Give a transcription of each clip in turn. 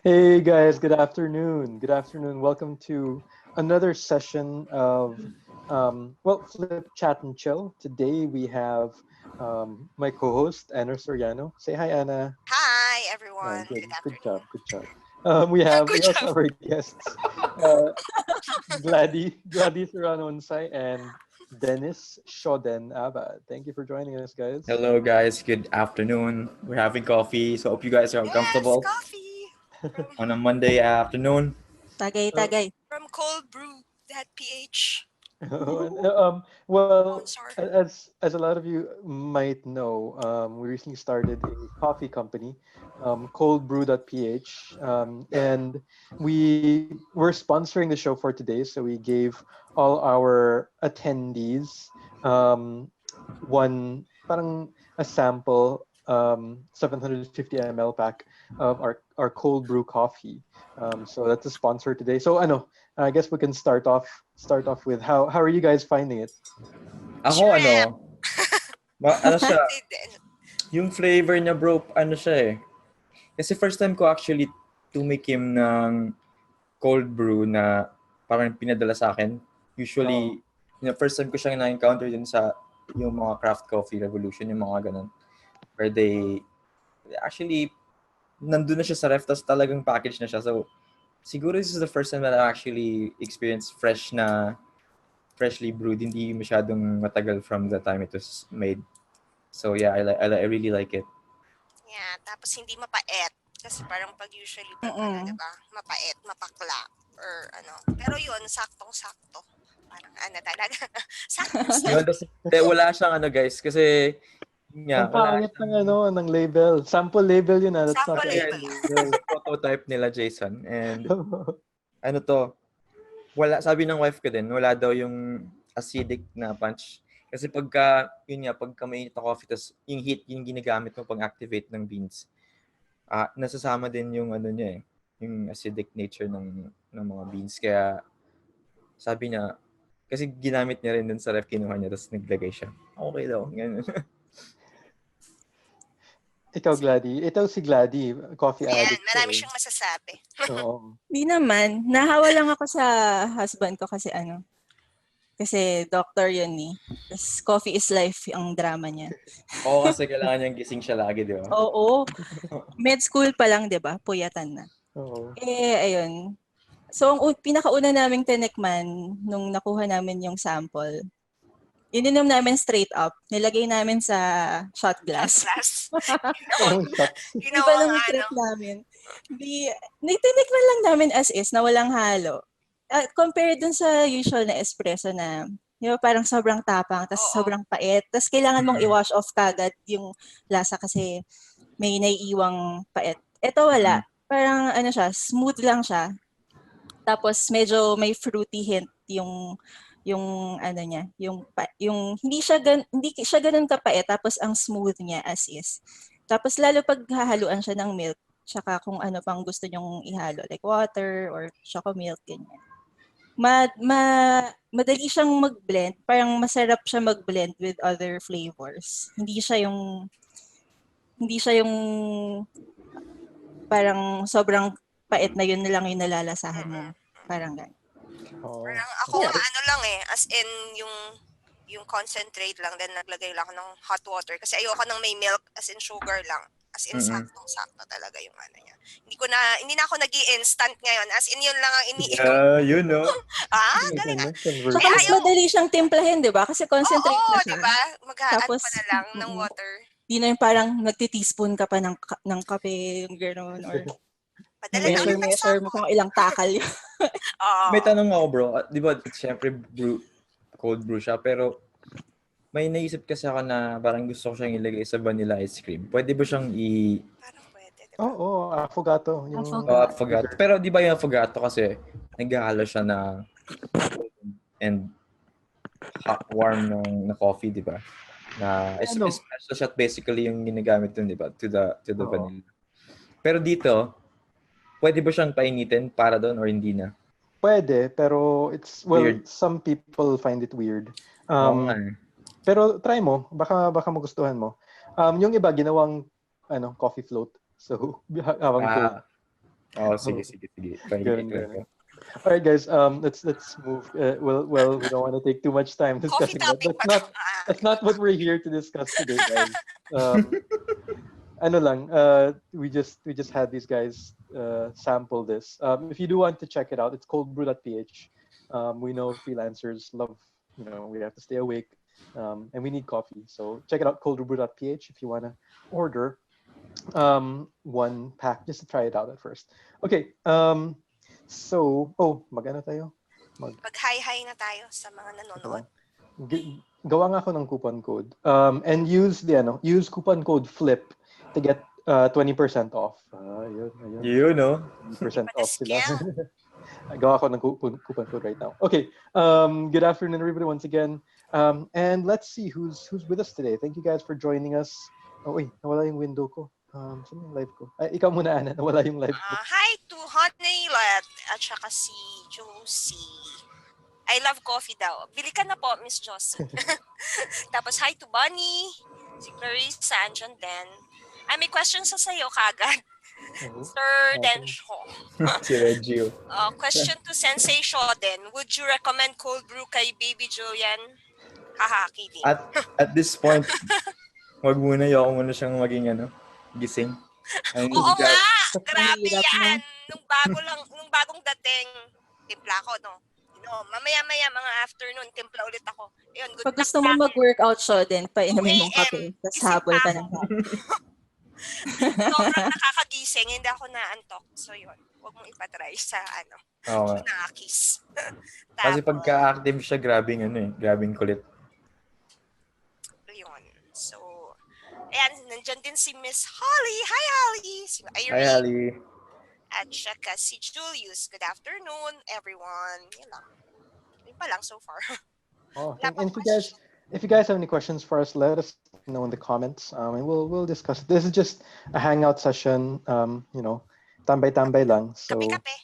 Hey guys, good afternoon. Good afternoon. Welcome to another session of Flip Chat and Chill. Today we have my co-host Anna Soriano. Say hi, Anna. Hi, everyone. Good, Good good job, afternoon. good job. We Good also job. have our guests, uh, Glady Serrano-Unsay and Dennis Shoden Aba. Thank you for joining us, guys. Hello, guys. Good afternoon. We're having coffee, so hope you guys are Yes, comfortable coffee from on a Monday afternoon. Uh, Tagay-tagay. from cold brew. That pH. And, Oh, well, sorry. as a lot of you might know, we recently started a coffee company, coldbrew.ph, and we're sponsoring the show for today. So we gave all our attendees one parang a sample 750 ml pack of our cold brew coffee. So that's a sponsor today. So I guess we can start off with how are you guys finding it? Ako, Shrimp. ano siya, Si Den- yung flavor niya, bro, ano siya eh. Kasi first time ko actually tumikim ng cold brew na parang pinadala sa akin. Oh, Usually, first time ko siyang na-encounter din sa yung mga craft coffee revolution, yung mga ganun. Where actually, nandun na siya sa ref, tas talagang package na siya. So, siguro this is the first time that I actually experienced freshly brewed, hindi masyadong matagal from the time it was made. So yeah, I really like it. yeah, tapos hindi mapait. Kasi parang pag usually pag di Mm. ba, mapait, mapakla, or ano. Pero yun, saktong-sakto. Parang ano talaga. Yun, Saktong-sakto. tas, wala siyang ano guys, kasi yun nga, ang wala pangit siyang, ng label. Sample label yun ah. That's not Sample the yeah, actual label. label. prototype nila Jason. And ano to, wala, sabi ng wife ko din, wala daw yung acidic na punch. Kasi yun nga, pagka mainit na coffee, tas yung heat, yung ginagamit mo pang activate ng beans, nasasama din yung ano niya eh, yung acidic nature ng mga beans. Kaya sabi niya, kasi ginamit niya rin dun sa ref, kinuha niya, tapos naglagay siya. Okay daw, ganun. Ikaw Glady, ito si Glady, coffee Ayan, addict siya marami eh. siyang masasabi. Oo. Di naman. Nahawa lang ako sa husband ko kasi kasi doctor yun eh. Tapos coffee is life ang drama niya. Oo, kasi kailangan niyang gising siya lagi, di ba? Oo. Med school pa lang, di ba? Puyatan na. Oo. Ayun. So, ang pinakauna naming tinikman nung nakuha namin yung sample, ininom namin straight up. Nilagay namin sa shot Shot glass. glass. Ginawang, Anong shots? Iba ginawang lang yung ano. trip namin. Di, Nitinikman lang namin as is na walang halo. Compared dun sa usual na espresso na, di ba, parang sobrang tapang, tas Oo. sobrang pait, tas kailangan mong i-wash off kagad yung lasa kasi may naiiwang pait. Ito wala. Parang ano siya, smooth lang siya. Tapos medyo may fruity hint yung ano niya, yung hindi siya ganun kapait tapos ang smooth niya as is. Tapos lalo pag hahaluan siya ng milk, tsaka kung ano pang gusto nyong ihalo like water or choco milk ganyan. Madali siyang mag-blend, parang masarap siya mag-blend with other flavors. Hindi siya yung parang sobrang pait na yun na lang yung nalalasahan mo. Mm-mm. Parang ganun. Oo. Parang ako Sarap. nga ano lang eh, as in yung concentrate lang, then naglagay lang ako ng hot water kasi ayoko nang may milk, as in sugar lang. As in Mm-mm. saktong-sakto talaga yung ano niya. Hindi na ako nag-i-instant ngayon. As in yun lang ang iniinom. Yeah, you know. Galing ah. Tsaka Eh Conversion. mas ayaw. madali siyang timplahin, 'di ba? Kasi Oo, concentrate na 'di siya. ba? Mag-a-add pa na Tapos lang ng water. di na yung parang nagti-teaspoon ka pa ng kape, gano'n, or Padala lang Eh, naman sa measure mo ako. kung ilang takal yun. May Oo. tanong ako, bro. Di ba, syempre, cold brew siya, pero may naisip kasi ako na parang gusto ko siyang ilagay sa vanilla ice cream. Pwede ba siyang Parang pwede, 'di ba? Oo, affogato, yung Affogato. affogato? dessert. Pero di ba yung affogato kasi naghahalo siya na and hot, warm na coffee, di ba? Na Ano? espresso shot basically yung ginagamit dun, di ba? To the Oo. vanilla. Pero dito, pwede ba siyang painitin para doon or hindi na? Pwede, pero Weird. some people find it weird. Oo nga Um, eh. pero try mo, baka magustuhan mo. Yung iba ginawang coffee float. So, habang cold. Ah, Oh, sige. Try Ganun, ko. ganun. All right, guys. Let's move. Well, we don't want to take too much time Coffee discussing that. topic ba to? That's not what we're here to discuss today, guys. Ano lang. We just had these guys sample this. If you do want to check it out, it's coldbrew.ph. We know freelancers love. We have to stay awake, and we need coffee. So check it out, coldbrew.ph, if you want to order one pack just to try it out at first. Okay. So, mag-ano tayo? Mag-hi-hi na tayo sa mga nanonood. Gawa nga ako ng coupon code. And use coupon code FLIP to get 20% off. Ayun. Yun, no? 20% off sila. Scam. Gawa ako ng coupon code right now. Okay. Good afternoon, everybody, once again. And let's see who's with us today. Thank you guys for joining us. Nawala yung window ko. Saan yung live ko? Ay, ikaw muna, Ana. Nawala yung live ko. Hi to Honeylet at saka si Josie. I love coffee daw. Bili ka na po, Miss Josie. Tapos hi to Bunny, si Clarissa, andyan din. May questions sa sa'yo kagad. Sir Densho. Si Reggie. Question to Sensei Shoden. Would you recommend cold brew kay Baby Julian? Haha, kidding. At this point, wag muna, ayoko muna siyang maging gising. Oo nga! Grabe Hirap yan! Nung bagong dating, timpla ko, no? Mamaya-maya, mga afternoon, timpla ulit ako. Ayun, good Pag luck gusto mo sa akin. mag-workout siya din, painumin 2 mong kape. AM, Tapos gising habol pa ka ako. ng kape. Sobrang nakakagising, hindi ako naantok. So yun, huwag mong ipatry sa Oo nga. nakakis. Kasi pagka-active siya, grabing kulit. Yun. So, ayan, nandyan din si Miss Holly. Hi, Holly! Si Irene. Hi, Ali. At saka si Julius. Good afternoon, everyone. Yan lang. Yun pa lang so far. And if you guys have any questions for us, let us know in the comments. And we'll discuss it. This is just a hangout session. Tambay-tambay lang. So, Kape-kape.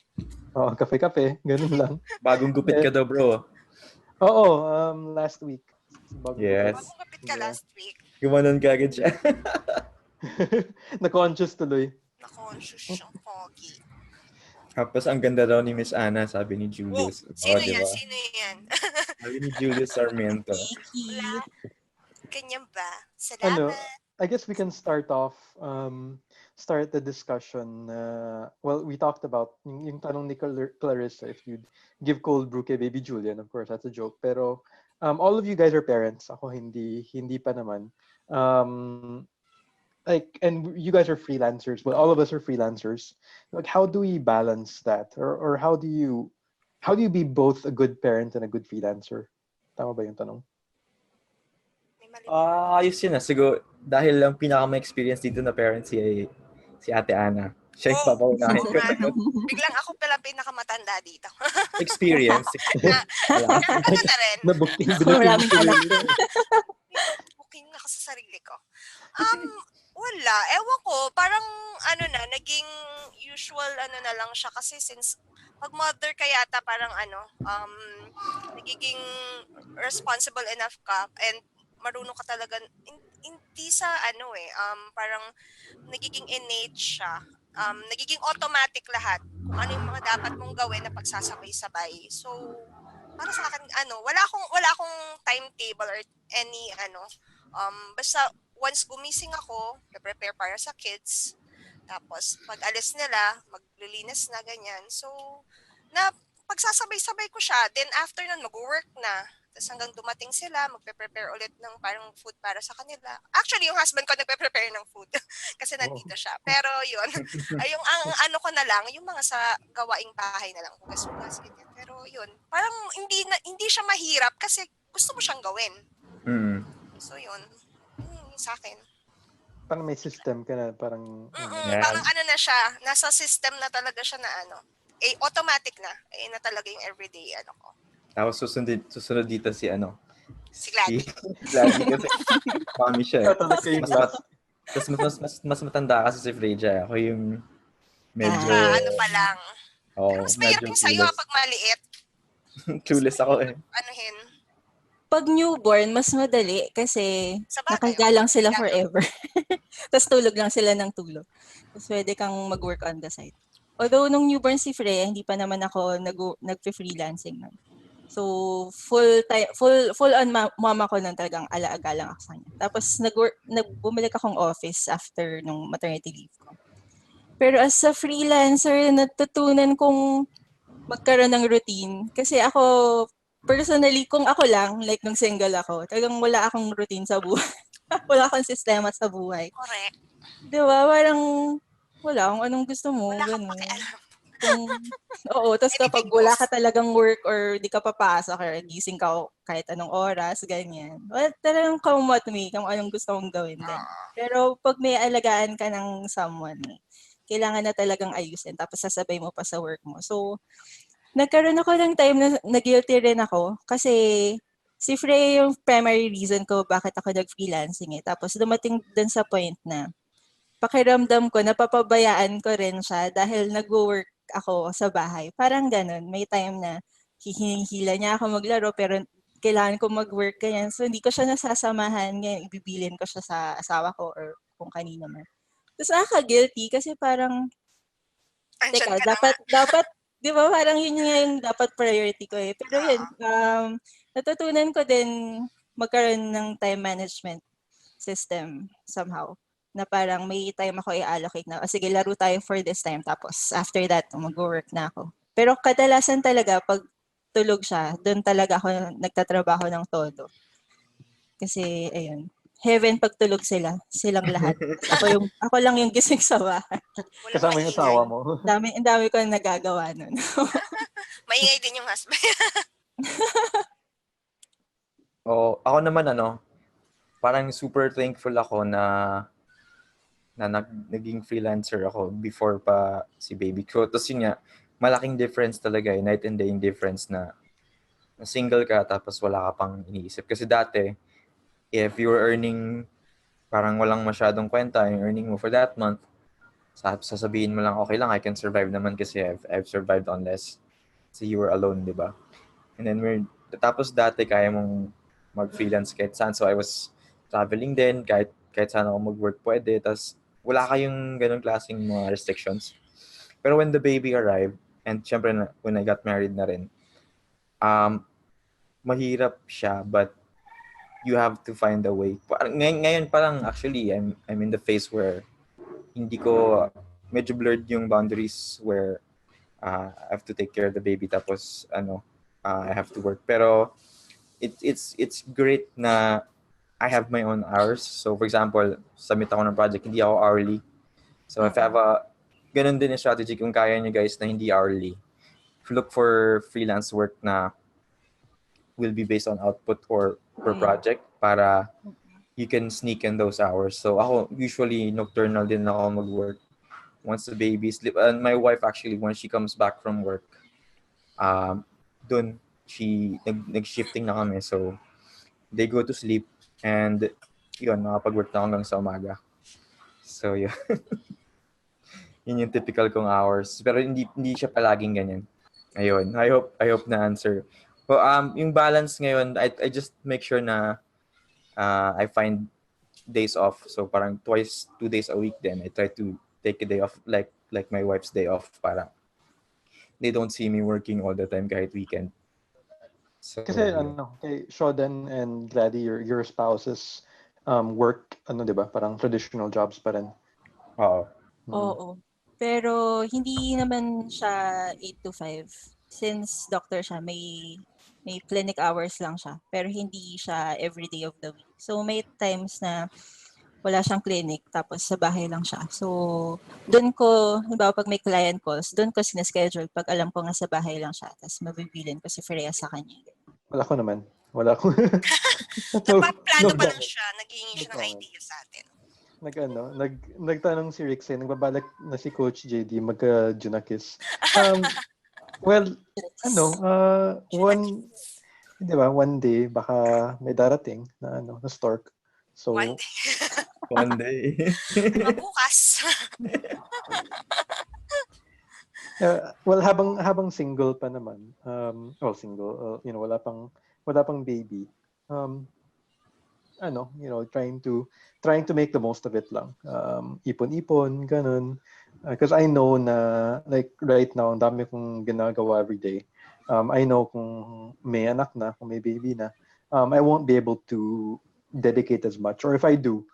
kape-kape. Ganun lang. Bagong gupit ka daw, bro. Oo, last week. Yes. Bagong kapit ka last week. Gumanon ka agad siya. Na-conscious tuloy. Na-conscious siyang pogi. Tapos ang ganda daw ni Miss Anna, sabi ni Julius. Sino diba? yan? Sino yan? Sabi ni Julius Sarmiento. Wala. Ganyan ba? Salamat. I guess we can start the discussion. We talked about yung tanong ni Clarissa, if you'd give cold brew kay Baby Julian. Of course, that's a joke. Pero all of you guys are parents. Ako hindi pa naman. And you guys are freelancers. Well, all of us are freelancers. Like, how do we balance that? Or how do you be both a good parent and a good freelancer? Tama ba yung tanong? Ayos yun siguro dahil lang pinaka-ma-experience dito na parent si Ate Ana. Siya yung papaunahin ko. Biglang ako pala pinakamatanda dito. Experience. Ano na rin? Booking ako sa sarili ko. Wala. Ewan ko. Parang naging usual na lang siya. Kasi since pag mother ka yata parang nagiging responsible enough ka and marunong ka talaga, hindi sa parang nagiging innate siya. Nagiging automatic lahat. Kung ano yung mga dapat mong gawin na pagsasabay-sabay. So, para sa akin, wala akong timetable or any, basta once gumising ako, prepare para sa kids. Tapos, pag alis nila, maglilinis na, ganyan. So, pagsasabay-sabay ko siya. Then, after nun, mag-work na. Tapos hanggang dumating sila, magpe-prepare ulit ng parang food para sa kanila. Actually, yung husband ko nagpe-prepare ng food kasi nandito siya. Pero yun, ang ko na lang, yung mga sa gawaing bahay na lang. Hugas-hugas, ganyan. Pero yun, parang hindi siya mahirap kasi gusto mo siyang gawin. So yun, sa akin. Parang may system ka na, parang... Parang na siya, nasa system na talaga siya na automatic na. Na talaga yung everyday ko. Tapos susunod dito si Glady. Glady kasi mami siya. Tapos Mas matanda kasi si Freja. Ako yung medyo... pa lang. Pero mas mahirap yung sa'yo pag maliit. Clueless ako Pag newborn, mas madali kasi Sabagay, nakahiga lang sila forever. Tapos tulog lang sila ng tulog. Tapos pwede kang mag-work on the side. Although nung newborn si Freya, hindi pa naman ako nag-freelancing nun. So full on mama ko nang talagang alaga lang ako sa kanya. Tapos bumalik akong office after nung maternity leave ko. Pero as a freelancer, natutunan kong magkaroon ng routine. Kasi ako, personally, kung ako lang, like nung single ako, talagang wala akong routine sa buhay. Wala akong sistema sa buhay. Correct. Di ba? Parang wala kung anong gusto mo. Wala kang Ganun. pakialam. Oo, tapos kapag Anything wala goes. ka talagang work or di ka papasok or gising ka kahit anong oras, ganyan. Well, talagang come what may, kung anong gusto mong gawin din. Pero pag may alagaan ka ng someone, kailangan na talagang ayusin tapos sasabay mo pa sa work mo. So, nagkaroon ako ng time na guilty rin ako kasi si Freya yung primary reason ko bakit ako nag-freelancing eh. Tapos dumating dun sa point na pakiramdam ko, napapabayaan ko rin siya dahil nag-work ako sa bahay. Parang ganun. May time na hihila niya ako maglaro pero kailangan ko mag-work ganyan. So, hindi ko siya nasasamahan. Ngayon, ibibilin ko siya sa asawa ko or kung kanino man. Tapos nakaka-guilty kasi parang, Andyan teka, ka na nga. dapat, di ba parang yun nga yung dapat priority ko eh. Pero yun, natutunan ko din magkaroon ng time management system somehow na parang may time ako i-allocate na, sige, laro tayo for this time. Tapos, after that, mag-work na ako. Pero kadalasan talaga, pag tulog siya, doon talaga ako nagtatrabaho ng todo. Kasi, ayun, heaven pag tulog silang lahat. Ako lang yung gising sa bahay. Walang Kasama yung maingay. asawa mo. Ang dami ko na nagagawa nun. Maingay din yung husband. Ako naman parang super thankful ako na naging freelancer ako before pa si baby ko. Tapos yun nga, malaking difference talaga night and day yung difference na single ka tapos wala ka pang iniisip. Kasi dati, if you were earning parang walang masyadong kwenta yung earning mo for that month, sasabihin mo lang, okay lang, I can survive naman kasi I've survived on less. So you were alone, di ba? And then tapos dati kaya mong mag-freelance kahit saan. So I was traveling din, kahit saan ako mag-work pwede. Tapos wala kayong ganong klaseng mga restrictions. Pero when the baby arrived, and syempre when I got married na rin, mahirap siya, but you have to find a way. Ngayon parang actually, I'm in the phase where hindi ko, medyo blurred yung boundaries where I have to take care of the baby tapos I have to work. Pero it's great na I have my own hours. So for example, submit ako ng project, hindi ako hourly. So if I have ganun din yung strategy kung kaya nyo guys na hindi hourly. Look for freelance work na will be based on output or per project para you can sneak in those hours. So ako usually nocturnal din ako mag-work once the baby sleep. And my wife actually, when she comes back from work, dun nag-shifting na kami. So they go to sleep and yun, nakapag-work na hanggang sa umaga. So yun. Yun yung typical kong hours. Pero hindi siya palaging ganyan. Ayun. I hope na answer. So, yung balance ngayon, I just make sure na I find days off. So parang 2 days a week then I try to take a day off like my wife's day off para they don't see me working all the time kahit weekend. So, Kasi kay Shoden and Glady, your spouses work, 'di ba? Parang traditional jobs pa rin. Oo. Oo. Pero hindi naman siya 8 to 5. Since doctor siya, may clinic hours lang siya. Pero hindi siya every day of the week. So may times na wala siyang clinic, tapos sa bahay lang siya. So, doon ko, halimbawa pag may client calls, doon ko sineschedule pag alam ko nga sa bahay lang siya. Tapos mabibilin ko si Freya sa kanya. Wala ko naman. Wala ko. Nagpaplano pa lang siya. Naghihingi siya ng idea sa atin. Nagtanong si Rixie, nagbabalak na si Coach JD magka-Junakis. Well, one day baka may darating na na stork. So One day. One day. Bukas. well, habang single pa naman, single, wala pang baby. Trying to make the most of it lang. Ipon-ipon, ganun. Because I know na, like, right now, ang dami kong ginagawa every day. I know kung may anak na, kung may baby na, I won't be able to dedicate as much. Or if I do,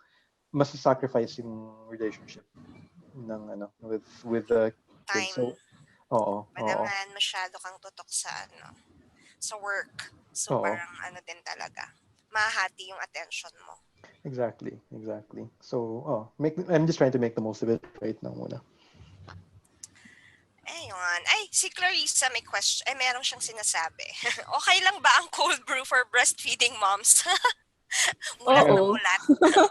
mas sacrifice yung relationship with the kids. Time. So, oo. Naman masyado kang tutok sa sa work. So Oo. parang din talaga. Mahati yung attention mo. Exactly. So, I'm just trying to make the most of it right now muna. Ayun. Ay, si Clarissa may question. Ay, meron siyang sinasabi. Okay lang ba ang cold brew for breastfeeding moms? Mulat na Oo. mulat.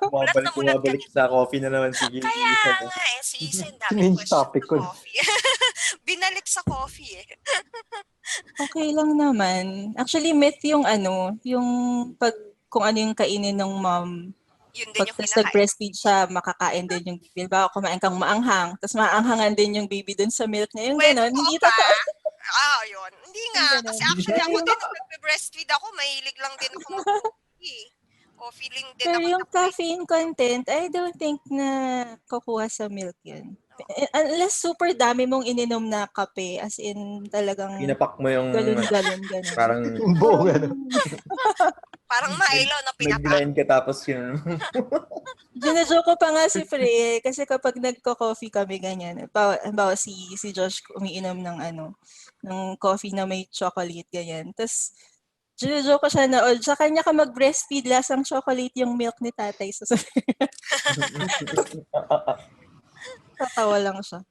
Mulat na mulat ka Bumabalik sa coffee na naman si Kaya Isa. nga si Isa yung daming Change question topic sa ko. coffee. Binalik sa coffee Okay lang naman. Actually, myth yung yung kung ano yung kainin ng mom. Yun din Pag yung tas kinakain. nag-breastfeed siya, makakain din yung baby. Baka kumain kang maanghang, tapos maanghangan din yung baby dun sa milk niya. Yung Pwede gano'n, po hindi ba? totoo. Yun. Hindi Yung nga. ganun. Kasi actually ako Pero din, nung nagbe-breastfeed ako, mahilig lang din ako mag-coffee. Coffee din Pero ako yung na caffeine content, I don't think na kukuha sa milk yun. Unless super dami mong ininom na kape, as in talagang Pinapak mo yung galon-galon, gano'n. parang Buong parang Milo na pinapak. nag-grind ka tapos yun. Ginajoke ko pa nga si Frey kasi kapag nagko-coffee kami ganyan, bawa si Josh umiinom ng ng coffee na may chocolate ganyan. Tapos ginajoke ko siya na, sa kanya ka mag-breastfeed, lasang chocolate yung milk ni tatay. So, tatawa lang siya.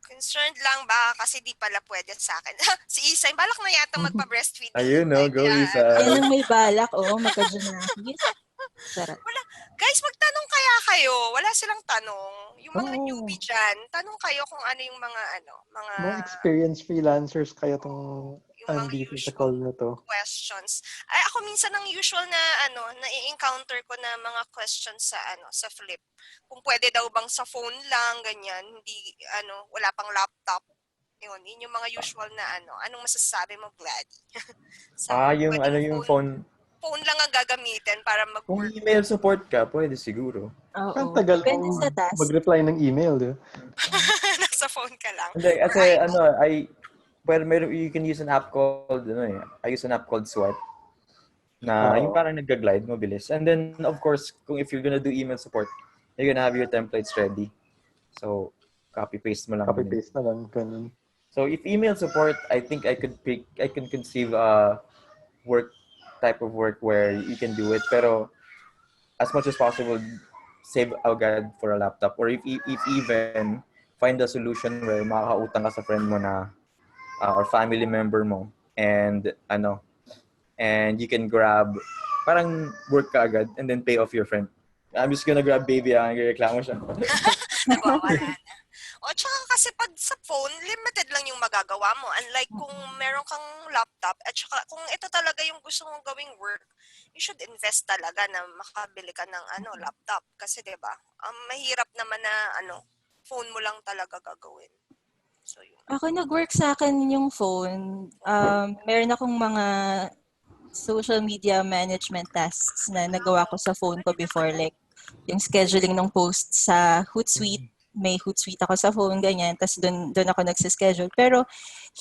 Concerned lang ba kasi di pala pwede sa akin. Si Isay, balak na yata magpa-breastfeed. Ayun, no? Go, Isa. Yan ang may balak, magka-junakis. Charot. Wala. Guys, magtanong kaya kayo. Wala silang tanong. Yung mga Oo. newbie dyan, tanong kayo kung ano yung mga Mga experienced freelancers kaya tong yung mga andito sa usual call na to. questions. Ay, ako minsan ang usual na na-encounter ko na mga questions sa Flip. Kung pwede daw bang sa phone lang, ganyan, hindi, wala pang laptop. Yun yung mga usual na anong masasabi mo, Glady? Yung yung phone. Phone lang ang gagamitin para Kung mag-work. email support ka, pwede siguro. Ang Oo. tagal Depende mo sa task. mag-reply ng email, di ba? Nasa phone ka lang. Hindi, Or kasi iPad. you can use an app called, I use an app called Swipe. Na yung parang nag-glide, mabilis. And then, of course, if you're gonna do email support, you're gonna have your templates ready. So, copy-paste mo lang. Copy-paste na lang, ganun. So, if email support, I think I can conceive type of work where you can do it. Pero, as much as possible, save agad for a laptop. Or if even, find a solution where makakautang ka sa friend mo na or family member mo and you can grab parang work ka agad and then pay off your friend. I'm just gonna grab baby, nagreklamo siya. Nagwawala na. Tsaka kasi pag sa phone, limited lang yung magagawa mo. Unlike kung meron kang laptop, at saka kung ito talaga yung gusto mong gawing work, you should invest talaga na makabili ka ng laptop. Kasi 'di ba? Mahirap naman na phone mo lang talaga gagawin. So yun. Ako nag-work sa akin yung phone. Meron akong mga social media management tasks na nagawa ko sa phone ko before, like yung scheduling ng posts sa Hootsuite. May Hootsuite ako sa phone, ganyan. Tapos doon ako nagsischedule. Pero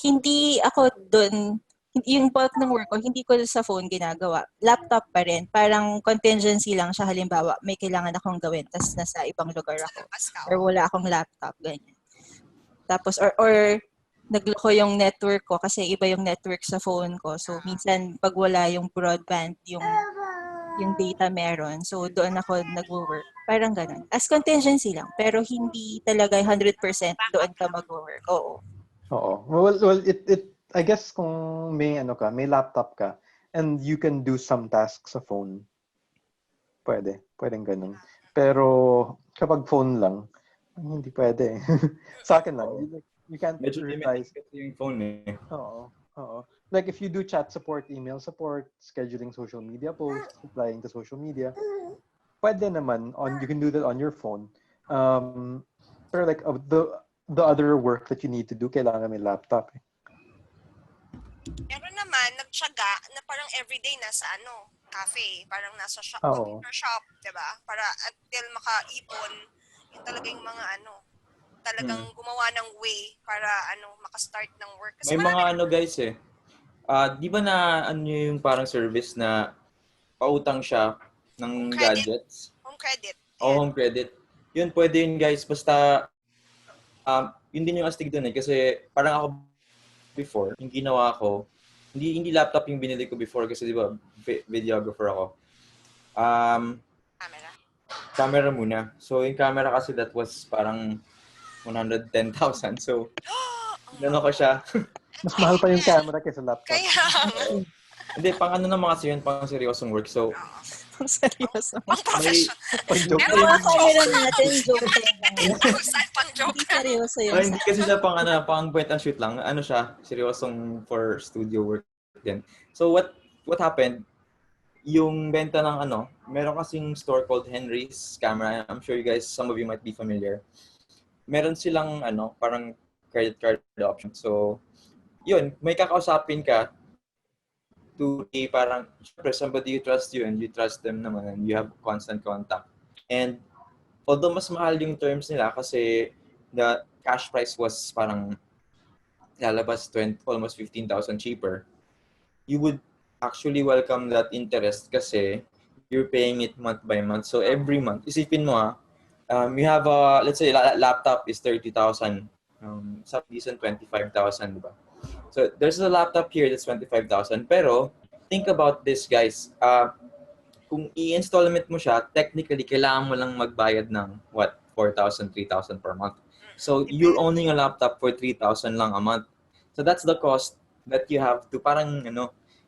hindi ako doon, yung bulk ng work ko, hindi ko sa phone ginagawa. Laptop pa rin. Parang contingency lang siya. Halimbawa, may kailangan akong gawin. Tapos nasa ibang lugar ako. Or wala akong laptop, ganyan. Tapos, or nagloko yung network ko kasi iba yung network sa phone ko. So, minsan, pag wala yung broadband, yung data meron. So, doon ako nag-work. Parang ganun. As contingency lang. Pero hindi talaga 100% doon ka mag-work. Oo. Well, I guess kung may may laptop ka, and you can do some tasks sa phone, pwedeng ganun. Pero kapag phone lang, hindi pwede. Sa akin lang, you can't realize. Yung phone eh. Oo. Like if you do chat support, email support, scheduling social media posts, replying to social media, pwede naman you can do that on your phone. Pero like the other work that you need to do, kailangan may laptop. Pero naman, tiyaga na parang everyday nasa cafe, parang nasa shop, Oo. computer shop, 'di ba? Para until makaipon, yun talaga yung mga talagang gumawa ng way para maka-start ng work. Kasi May marami mga guys di ba na yung parang service na pautang siya ng credit, gadgets? home credit. O home credit. Yun, pwede yun guys. Basta, yun din yung astig dun kasi parang ako before, yung ginawa ko, hindi laptop yung binili ko before kasi di ba, videographer ako. Camera. Camera muna. So, yung camera kasi that was parang 110,000. So, gano'n ko siya. Mas mahal pa yung camera kaysa laptop. Kaya Hindi, pang naman kasi yun, pang seryosong work. So, Ang seryoso. pang professional. Pag-joke Pero Yung lang. mga camera natin, joke yung lang. 10,000 pang joke. Hindi seryoso yun. hindi kasi siya pang point and shoot lang. Ano siya, seryosong for studio work din. So, what happened, yung benta ng meron kasing store called Henry's Camera. I'm sure you guys, some of you might be familiar. Meron silang parang credit card option. So, yun, may kakausapin ka to be parang, syempre, somebody you trust you and you trust them naman and you have constant contact. And although mas mahal yung terms nila kasi the cash price was parang lalabas almost 15,000 cheaper, you would actually welcome that interest kasi you're paying it month by month. So every month, isipin mo you have let's say laptop is 30,000, some decent 25,000, diba? So there's a laptop here that's 25,000, pero think about this guys, kung i-installment mo siya, technically kailangan mo lang magbayad ng 4,000, 3,000 per month. So you're owning a laptop for 3,000 lang a month. So that's the cost that you have to parang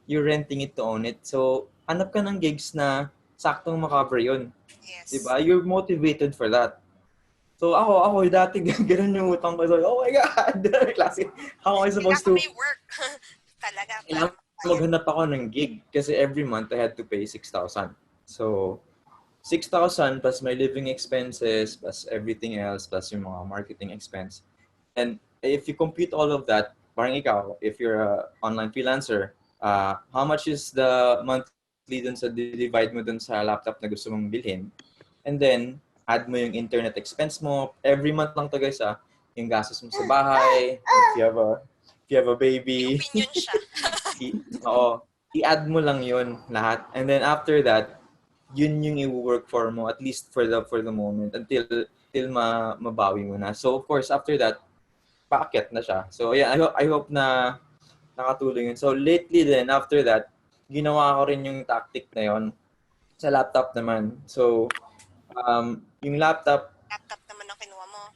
you're renting it to own it. So hanap ka ng gigs na saktong makover yun. Yes. Diba? You're motivated for that. So ako dati ganun yung utang ko. So, oh my God! Classic. How am I supposed to... May work. Talaga. Kailangan maghanap ako ng gig kasi every month I had to pay 6,000. So, 6,000 plus my living expenses plus everything else plus yung mga marketing expense. And if you compute all of that, parang ikaw, if you're an online freelancer, how much is the monthly dun sa divide mo dun sa laptop na gusto mong bilhin? And then, add mo yung internet expense mo. Every month lang to guys yung gastos mo sa bahay, if you have a baby. Opinion siya. I-add mo lang yun lahat. And then after that, yun yung i-work for mo, at least for the moment, until mabawi mo na. So of course, after that, paakyat na siya. So yeah, I hope na nakatulong yun. So lately then, after that, ginawa ko rin yung tactic na yun sa laptop naman. So, yung laptop naman ang kinuha mo.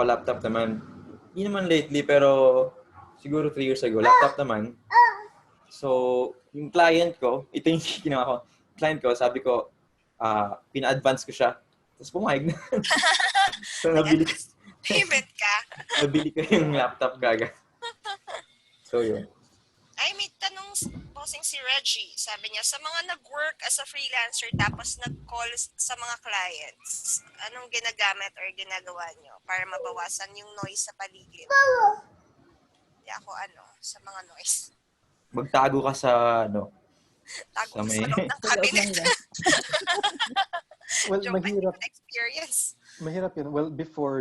Laptop naman. Hindi naman lately, pero siguro 3 years ago, laptop naman. So, yung client ko, ito yung ginawa ko. Client ko, sabi ko, pina-advance ko siya. Tapos pumayag na. So, nabili ko yung laptop kaga. So, yun. Ay, may tanong posing si Reggie. Sabi niya, sa mga nag-work as a freelancer tapos nag-call sa mga clients, anong ginagamit or ginagawa niyo para mabawasan yung noise sa paligid? Hindi ako sa mga noise. Magtago ka sa Tago sa sa loob ng cabinet. Well, Joke, mahirap. Experience. Mahirap yun. Well, before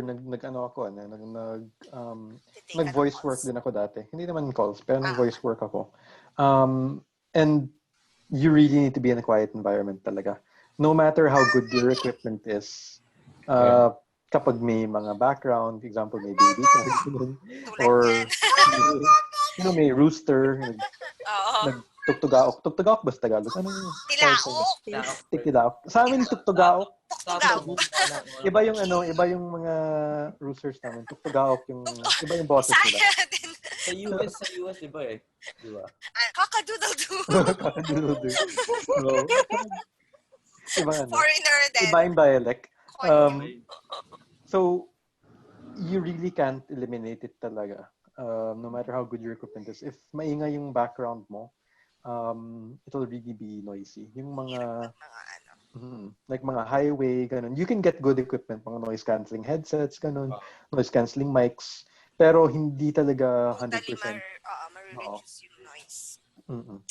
nag-voice work din ako dati. Hindi naman calls, pero nag-voice work ako. And you really need to be in a quiet environment talaga. No matter how good your equipment is, kapag may mga background, example, may baby, or may rooster, nagtugtugaok. Tugtugaok ba sa Tagalog? Anong Tilaok. Sa amin, tugtugaok. Iba yung mga roosters namin. Tugtugaok iba yung boses nila. Sa US, iba eh. Diba? Kakadoodle-doo. Kakadoodle-doo. Foreigner din. Iba yung dialect. So, you really can't eliminate it talaga. No matter how good your equipment is. If maingay yung background mo, it'll really be noisy. Yung mga like mga highway, ganun. You can get good equipment, mga noise cancelling headsets, ganun, noise cancelling mics, pero hindi talaga 100%. Ma-reduce yung noise.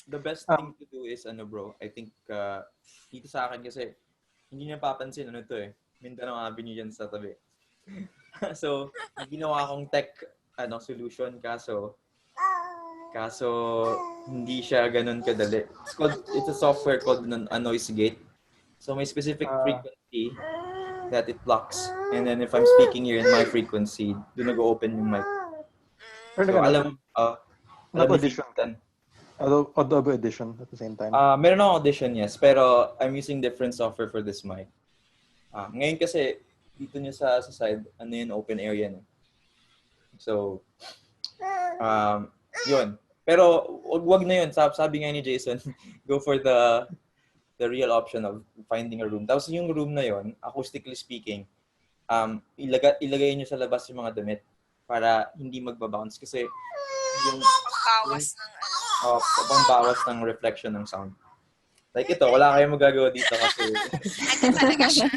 The best thing to do is, bro, I think, dito sa akin kasi, hindi napapansin, to Mindanao Avenue yan sa tabi. So, ginawa akong tech, solution, kaso, hindi siya ganun kadali. It's a software called a noise gate. So, may specific frequency that it blocks. And then, if I'm speaking here in my frequency, doon nag-open yung mic. So, alam Nag-audition ka? Adobe Audition at the same time? Meron akong audition, yes. Pero I'm using different software for this mic. Ngayon kasi, dito nyo sa side, yun, open area na. So, yun. Pero, wag na yun. Sabi nga ni Jason, go for the real option of finding a room. Tapos yung room na yun, acoustically speaking, ilagay nyo sa labas yung mga damit para hindi magbabounce. Kasi, yung pangbawas ng reflection ng sound. Like ito, wala kayong magagawa dito kasi talaga siya.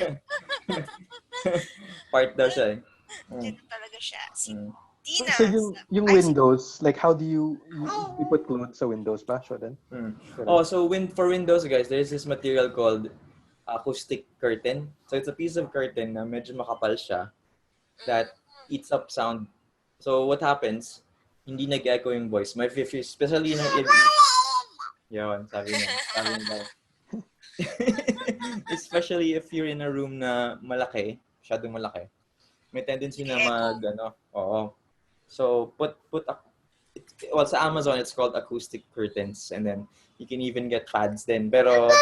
Part daw siya Dito talaga siya. Dina. So yung windows, like how do you put clothes sa windows ba, Shoden? So for windows, guys, there's this material called acoustic curtain. So it's a piece of curtain na medyo makapal siya that eats up sound. So what happens, hindi nag-echo yung voice. Especially sabi niya. Especially if you're in a room na malaki, masyadong malaki, may tendency na So sa Amazon it's called acoustic curtains, and then you can even get pads din. Pero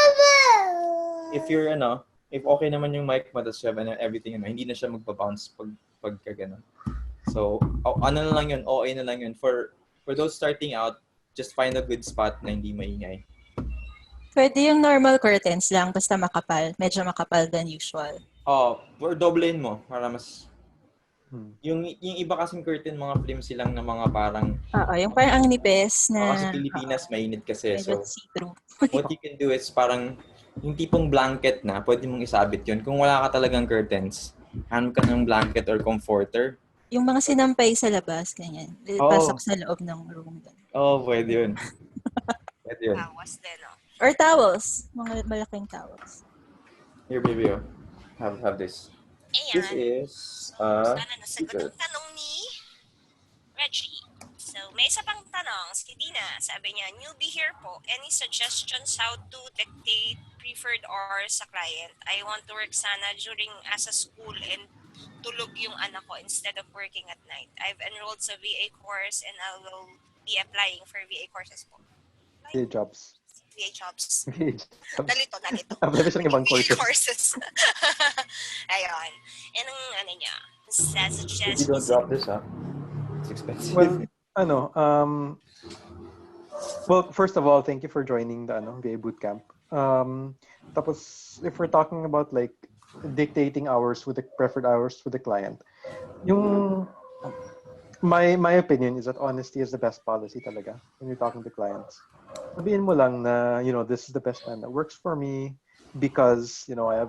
if you're if okay naman yung mic mo, tapos you have everything, hindi na siya magpa-bounce pag gano'n. So, na lang yun, OA na lang yun. For those starting out, just find a good spot na hindi maingay. Pwede yung normal curtains lang, basta makapal. Medyo makapal than usual. Or doblein mo, para mas... Yung iba kasing curtain, mga flimsy lang na mga parang... yung parang ang nipis na... Kasi Pilipinas, mainit kasi. So, see-through. what you can do is parang yung tipong blanket na, pwede mong isabit yun. Kung wala ka talagang curtains, hanap ka ng blanket or comforter. Yung mga sinampay sa labas, ganyan. Pasok sa loob ng room. Pwede yun. Pwede yun. Tawas din, Or towels. Mga malaking towels. Here, baby, have this. Ayan. This is, sana nasagot ang tanong ni Reggie. So, may isa pang tanong. Si Dina, sabi niya, newbie here po. Any suggestions how to dictate preferred hours sa client? I want to work sana during as a school and tulog yung anak ko instead of working at night. I've enrolled sa VA course and I will be applying for VA courses po. VA jobs. VA jobs. Nalito. Nalito. Apply siya ng ibang VA courses. courses. Ayun. And ang niya, If you don't drop this, it's expensive. Well, first of all, thank you for joining the VA bootcamp. Tapos, if we're talking about like dictating hours with the preferred hours with the client, my opinion is that honesty is the best policy talaga when you're talking to clients. Sabihin mo lang na this is the best time that works for me because I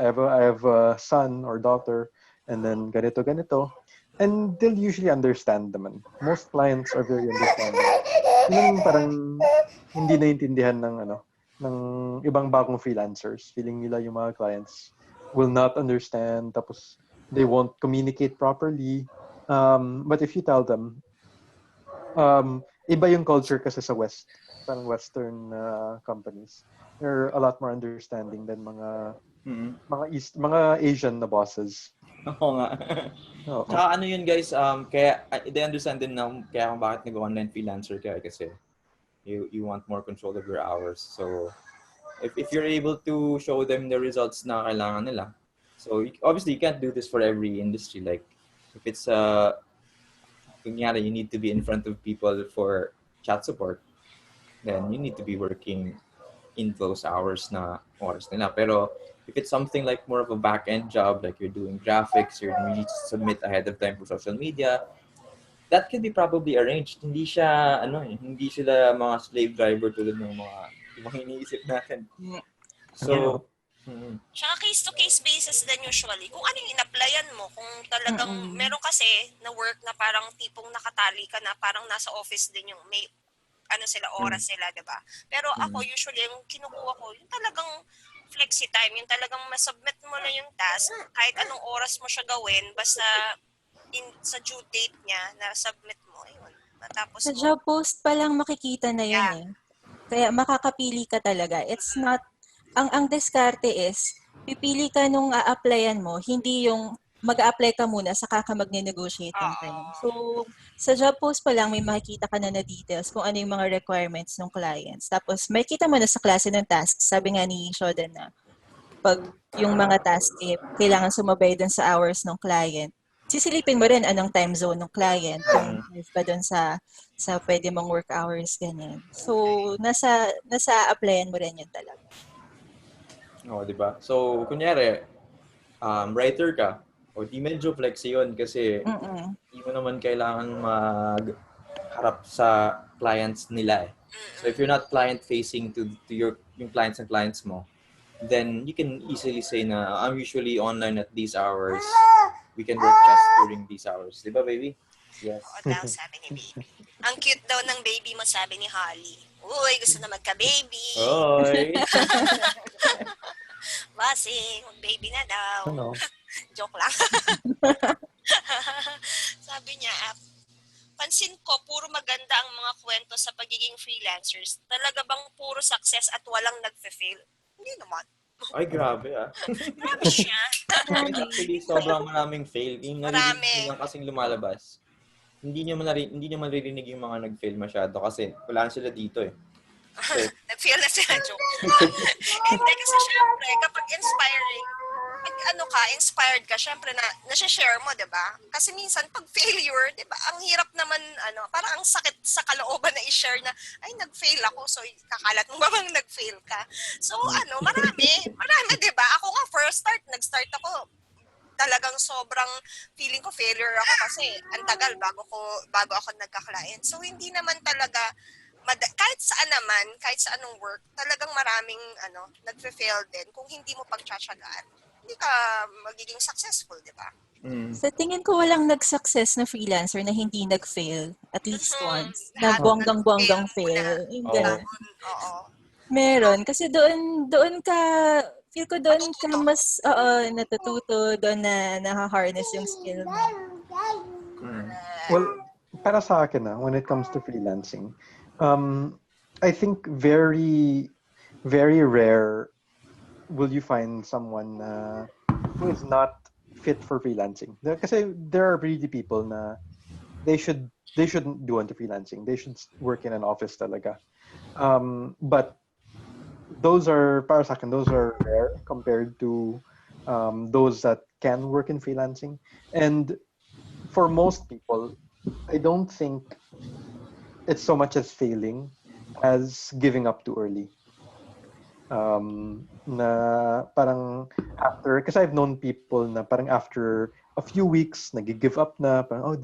have a son or daughter, and then ganito, and they'll usually understand naman. Most clients are very understanding. Yung parang hindi naiintindihan ng ibang bagong freelancers. Feeling nila yung mga clients will not understand, tapos they won't communicate properly. But if you tell them, iba yung culture kasi sa West, parang Western companies. They're a lot more understanding than mga Asian na bosses. Oo nga. Tsaka yun guys, kaya they understand din na kaya kung bakit nag-online freelancer ka kasi you want more control of your hours. So if you're able to show them the results na kailangan nila. So obviously you can't do this for every industry. Like if it's kunyari you need to be in front of people for chat support, then you need to be working in those oras nila. Pero if it's something like more of a back-end job, like you're doing graphics, you need to submit ahead of time for social media, that can be probably arranged. Hindi sila mga slave driver tulad ng mga ibang iniisip natin. So, Tsaka case-to-case basis din usually. Kung ano yung in-applyan mo, kung talagang meron kasi na work na parang tipong nakatali ka na parang nasa office din yung may oras sila, 'di ba? Pero ako usually yung kinukuha ko, yung talagang flexi time, yung talagang masubmit mo na yung task kahit anong oras mo siya gawin basta sa due date niya na submit mo, ayun. Matapos Sa mo. job post pa lang makikita na yun Yeah. Kaya makakapili ka talaga. It's not, ang diskarte is, pipili ka nung a-applyan mo, hindi yung mag-a-apply ka muna, saka ka magne-negotiate ng time. So, sa job post pa lang, may makikita ka na details kung ano yung mga requirements ng clients. Tapos, makikita mo na sa klase ng tasks. Sabi nga ni Shoden na, pag yung mga task kailangan sumabay dun sa hours ng client, sisilipin mo rin anong time zone ng client, kung safe ba dun sa pwede mong work hours, ganyan. So, nasa applyan mo rin yun talaga. Oo, di ba? So, kunyari, writer ka, o di medyo flexi yun kasi hindi mo naman kailangan magharap sa clients nila eh. So, if you're not client-facing to yung clients and clients mo, then you can easily say na, I'm usually online at these hours. We can work just during these hours. Di ba, baby? Yes. Oo daw, sabi ni baby. Ang cute daw ng baby mo, sabi ni Holly. Uy, gusto na magka-baby. Oy! Basing, mag-baby na daw. Ano? Joke lang. Sabi niya, pansin ko, puro maganda ang mga kwento sa pagiging freelancers. Talaga bang puro success at walang nagfe-fail? Hindi naman. Ay, grabe ah. Grabe siya. Actually, sobrang maraming fail. Yung Marami. naririnig lang kasing lumalabas. Hindi niyo maririnig yung mga nag-fail masyado kasi wala na sila dito eh. Nag-fail na sila, joke. Hindi kasi syempre, kapag inspiring, inspired ka, syempre na-share mo, di ba? Kasi minsan, pag failure, di ba, ang hirap naman, parang ang sakit sa kalooban na i-share na, ay, nag-fail ako, so kakalat mo ba bang nag-fail ka? So, marami, di ba? Ako nga, nag-start ako, talagang sobrang feeling ko failure ako kasi ang tagal bago ako nagka-client. So, hindi naman talaga, kahit sa anong work, talagang maraming nagfe-fail din kung hindi mo pagtsatsagaan. Hindi ka magiging successful, di ba? Sa tingin ko walang nag-success na freelancer na hindi nag-fail at least once. Na Lahat bonggang-bonggang fail fail. muna. Hindi. Oo. Meron. Kasi feel ko doon ka mas natututo, doon na naha-harness yung skill mo. Well, para sa akin when it comes to freelancing, I think very, very rare will you find someone who is not fit for freelancing. Kasi there are really people na they shouldn't do into freelancing. They should work in an office talaga. But para sa akin, those are rare compared to those that can work in freelancing. And for most people, I don't think it's so much as failing as giving up too early. Na parang after, kasi I've known people na parang after a few weeks, nag-give up na, parang,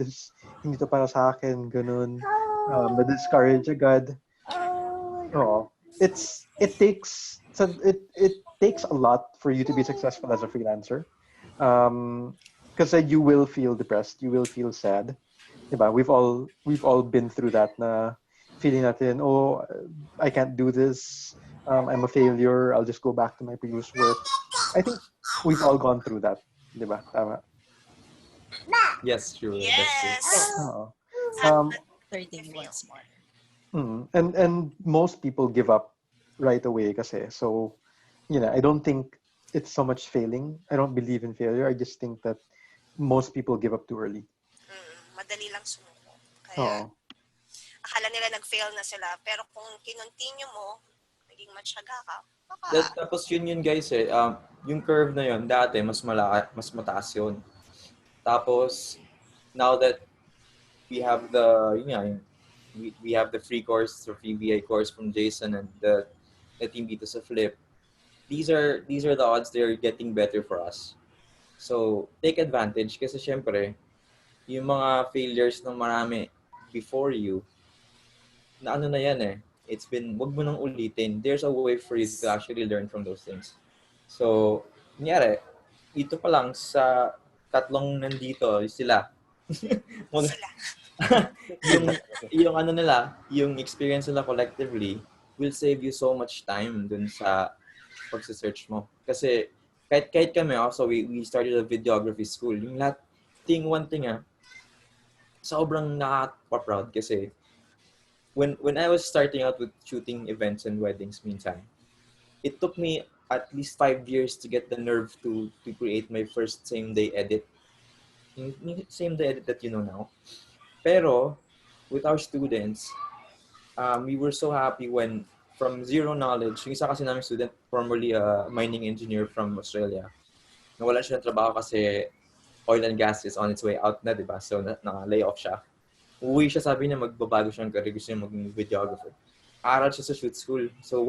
hindi to para sa akin, ganun. Na-discourage agad. It takes a lot for you to be successful as a freelancer. Kasi you will feel depressed, you will feel sad. Diba? We've all been through that na feeling natin, I can't do this. I'm a failure. I'll just go back to my previous work. I think we've all gone through that. Diba? Tama. Yes, true. Yes. Third day once more. And most people give up right away kasi. So, I don't think it's so much failing. I don't believe in failure. I just think that most people give up too early. Madali lang sumuko. Kaya, akala nila nag-fail na sila. Pero kung kinontinue mo, naging matyaga ka, Tapos yun guys eh. Yung curve na yun, dati mas mataas yun. Tapos, now that we have we have the free course, the free VA course from Jason and the team dito sa Flip, these are the odds they're getting better for us. So, take advantage kasi syempre, yung mga failures ng marami before you, na na yan eh. Wag mo nang ulitin. There's a way for you to actually learn from those things. So, kunyari, ito pa lang sa tatlong nandito, sila. yung yung ano nila, yung experience nila collectively will save you so much time dun sa pagse-search mo. Kasi kahit kami also we started a videography school. Yung lahat one thing sobrang nakaka-proud kasi when I was starting out with shooting events and weddings minsan, it took me at least 5 years to get the nerve to create my first same-day edit. Yung same-day edit that you know now. Pero, with our students, we were so happy when from zero knowledge, yung isa kasi namin student, formerly a mining engineer from Australia, nawala siya ng trabaho kasi oil and gas is on its way out na, di ba? So, na-lay off siya. Uwi siya, sabi niya, magbabago siya ng career, gusto niya maging videographer. Aral siya sa shoot school. So,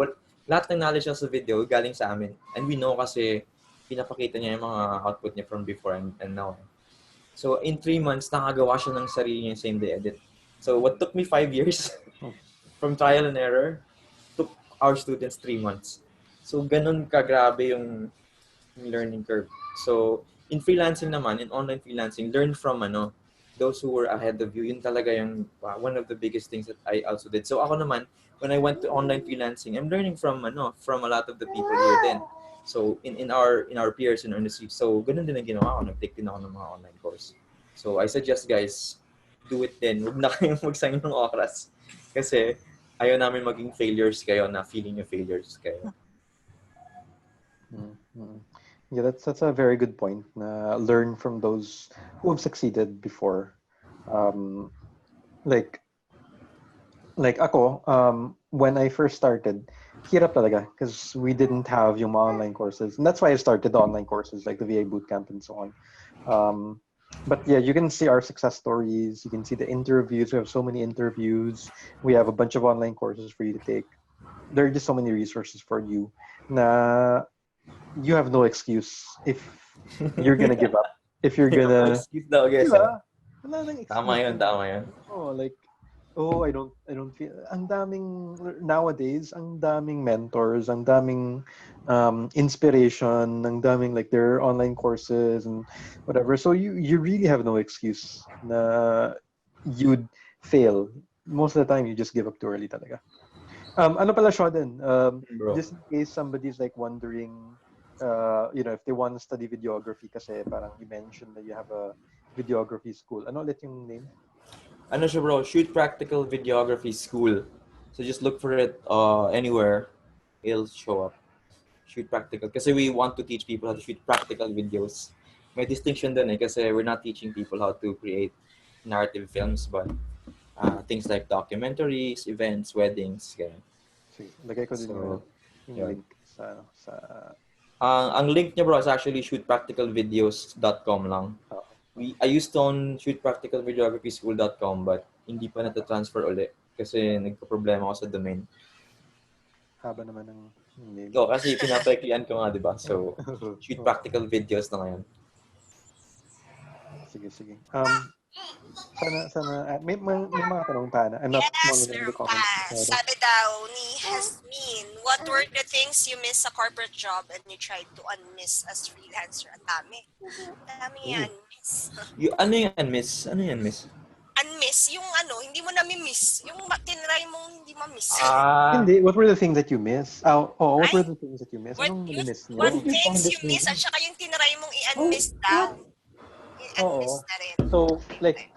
lahat ng knowledge niya sa video galing sa amin. And we know kasi pinapakita niya yung mga output niya from before and now. So, in 3 months, nakagawa siya ng sarili niya same-day edit. So, what took me 5 years from trial and error, took our students 3 months. So, ganun kagrabe yung learning curve. So, in freelancing naman, in online freelancing, learn from those who were ahead of you. Yun talaga yung one of the biggest things that I also did. So, ako naman, when I went to online freelancing, I'm learning from a lot of the people here then. So in our peers in our industry. So ganun din ang ginawa ko, nag-take din ako ng mga online course. So I suggest guys, do it din. Huwag na kayong magsayang ng oras. Kasi ayaw namin maging failures kayo na feeling yung failures kayo. Mm-hmm. Yeah, that's a very good point. Learn from those who have succeeded before. Like ako, when I first started, hirap talaga because we didn't have yung mga online courses. And that's why I started the online courses like the VA Bootcamp and so on. But yeah, you can see our success stories. You can see the interviews. We have so many interviews. We have a bunch of online courses for you to take. There are just so many resources for you. You have no excuse if you're gonna give up. If you're gonna... excuse daw, guys. Diba? Wala nang excuse. Tama yun. I don't feel, ang daming, nowadays, ang daming mentors, ang daming inspiration, ang daming, like, there are online courses and whatever. So you really have no excuse na you'd fail. Most of the time, you just give up too early talaga. Ano pala, Shoden, just in case somebody's like wondering, if they want to study videography kasi parang you mentioned that you have a videography school. Ano ulit yung name? Ano siya bro, Shoot Practical Videography School. So just look for it anywhere. It'll show up. Shoot Practical. Kasi we want to teach people how to shoot practical videos. May distinction dun kasi we're not teaching people how to create narrative films but things like documentaries, events, weddings. Ganyan. Sige, lagay ko din yung link sa... ang link niya bro is actually shootpracticalvideos.com lang. I used to own shootpracticalvideographyschool.com but hindi pa nata-transfer ulit kasi nagka-problema ako sa domain. Haba naman ng name. Kasi pinapaklian ko nga, di ba? So, Shoot Practical Videos na ngayon. Sige. Sana may mga tanong pa na. I'm not monitoring the comments. Sabi daw ni Hasmin, what were the things you miss sa corporate job and you tried to unmiss as freelancer? Ang dami. Yan, miss. Ano yan, miss? Unmiss, yung hindi mo nami-miss. Yung tinry mong hindi ma-miss. Hindi, what were the things that you miss? What were the things that you miss? Anong miss mo? What things you miss at saka yung tinry mong i-unmiss daw. I-unmiss na rin. So, like,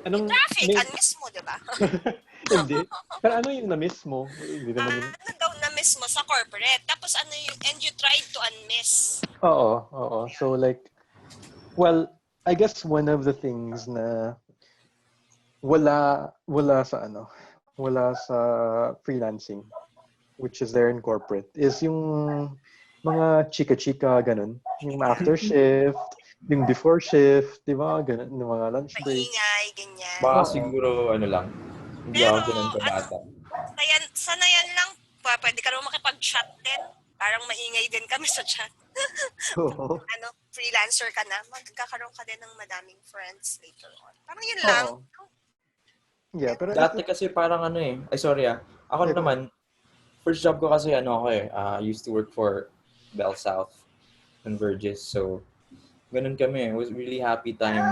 anong... Traffic, unmiss mo, diba? Hindi. Pero ano yung na-miss mo? Ano daw na-miss mo sa corporate? Tapos and you tried to unmiss. Oo. So, like, well, I guess one of the things na wala sa freelancing, which is there in corporate, is yung mga chika-chika, ganun. Yung after shift, yung before shift, di ba? Ganun, yung mga lunch break. Maingay, ganyan. Baka siguro, hindi ako ganun kabata. Sana yan lang, pwede ka naman makipag-chat din. Parang maingay din kami sa chat. Freelancer ka na, magkakaroon ka din ng madaming friends later on. Parang yun lang. Yeah, pero dati kasi parang ako naman, first job ko kasi used to work for Bell South Converges. So, ganun kami. It was really happy time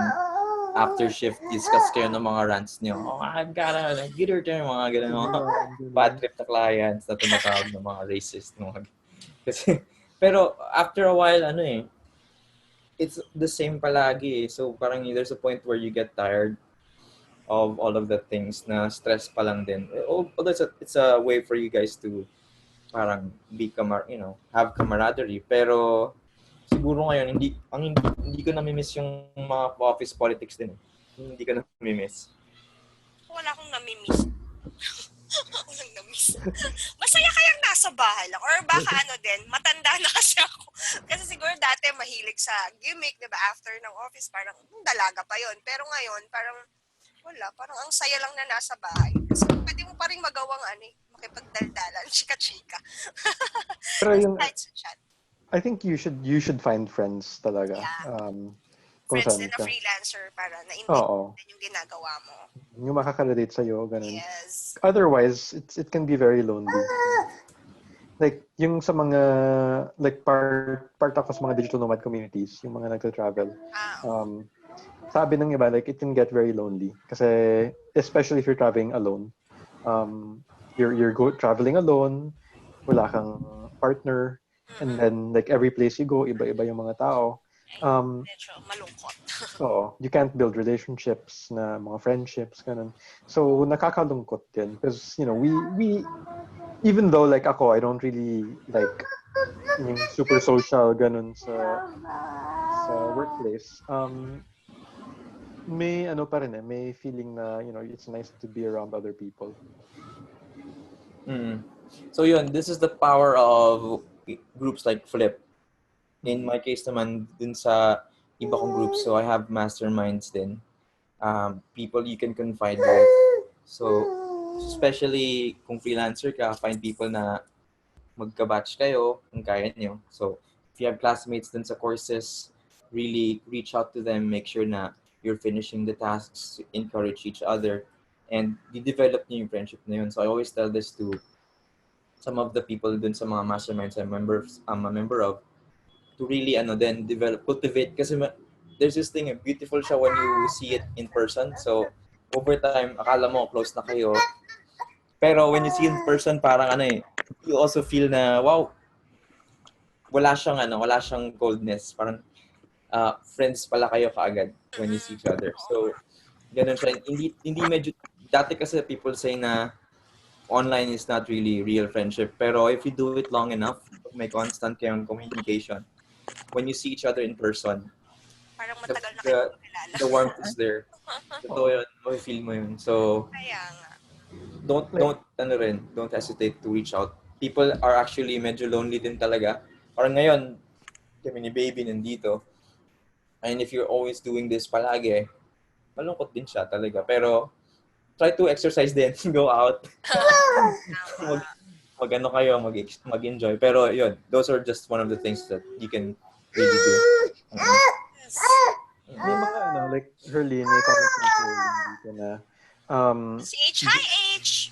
after shift, discuss kayo ng mga rants niyo. Oh, I've got a getter term, mga ganun, mga bad trip na clients na tumatawag ng mga racist. Mga. Kasi, pero after a while, it's the same palagi. So parang there's a point where you get tired of all of the things na stress pa lang din. Although it's a way for you guys to parang have camaraderie. Pero siguro ngayon hindi ko nami-miss yung mga office politics din. Hindi ko nami-miss. Wala akong nami-miss. Walang na-miss. Masaya kayang nasa bahay lang. Or baka din, matanda na kasi ako. Kasi siguro dati mahilig sa gimmick, diba? After ng office, parang dalaga pa yon. Pero ngayon, parang wala. Parang ang saya lang na nasa bahay. Kasi pwede mo pa rin magawang makipagdaldalan, chika-chika. Pero yung, Kahit sa chat. I think you should find friends talaga. Yeah. Kung Friends saan din na ka. freelancer para na-invent din yung ginagawa mo. Yung makaka-relate sa'yo, ganun. Yes. Otherwise, it can be very lonely. Like, yung sa mga, like, part ako sa mga digital nomad communities, yung mga nagta-travel. Sabi ng iba, like, it can get very lonely. Kasi, especially if you're traveling alone. You're traveling alone, wala kang partner, and then, like, every place you go, iba-iba yung mga tao. Medyo malungkot. You can't build relationships na mga friendships, ganun. So, nakakalungkot din. Because, we even though, like, ako, I don't really, like, yung super social, ganun, sa workplace, may, pa rin may feeling na, it's nice to be around other people. So, this is the power of groups like Flip. In my case naman, dun sa iba kong groups, so I have masterminds din. People you can confide with. So, especially kung freelancer ka, find people na magka-batch kayo kung kaya nyo. So, if you have classmates dun sa courses, really reach out to them, make sure na you're finishing the tasks, encourage each other, and develop nyo yung friendship na yun. So, I always tell this to some of the people dun sa mga masterminds I'm a member of, to really then cultivate, kasi there's this thing, beautiful siya when you see it in person. So over time akala mo close na kayo, pero when you see in person parang you also feel na wow, wala siyang coldness, parang friends pala kayo kaagad when you see each other. So ganun siya. Hindi medyo dati kasi people say na online is not really real friendship, pero if you do it long enough, may constant kayong communication, when you see each other in person, parang matagal na kayo kilala. The warmth is there. Totoo yun. Feel mo yun. So, kaya nga. Don't hesitate to reach out. People are actually medyo lonely din talaga. Parang ngayon, kami ni Baby nandito. And if you're always doing this palagi, malungkot din siya talaga. Pero, try to exercise din. Go out. mag-enjoy. Pero yun, those are just one of the things that you can really do. May mga like Herlene, may comment si Herlene dito na si H, hi H!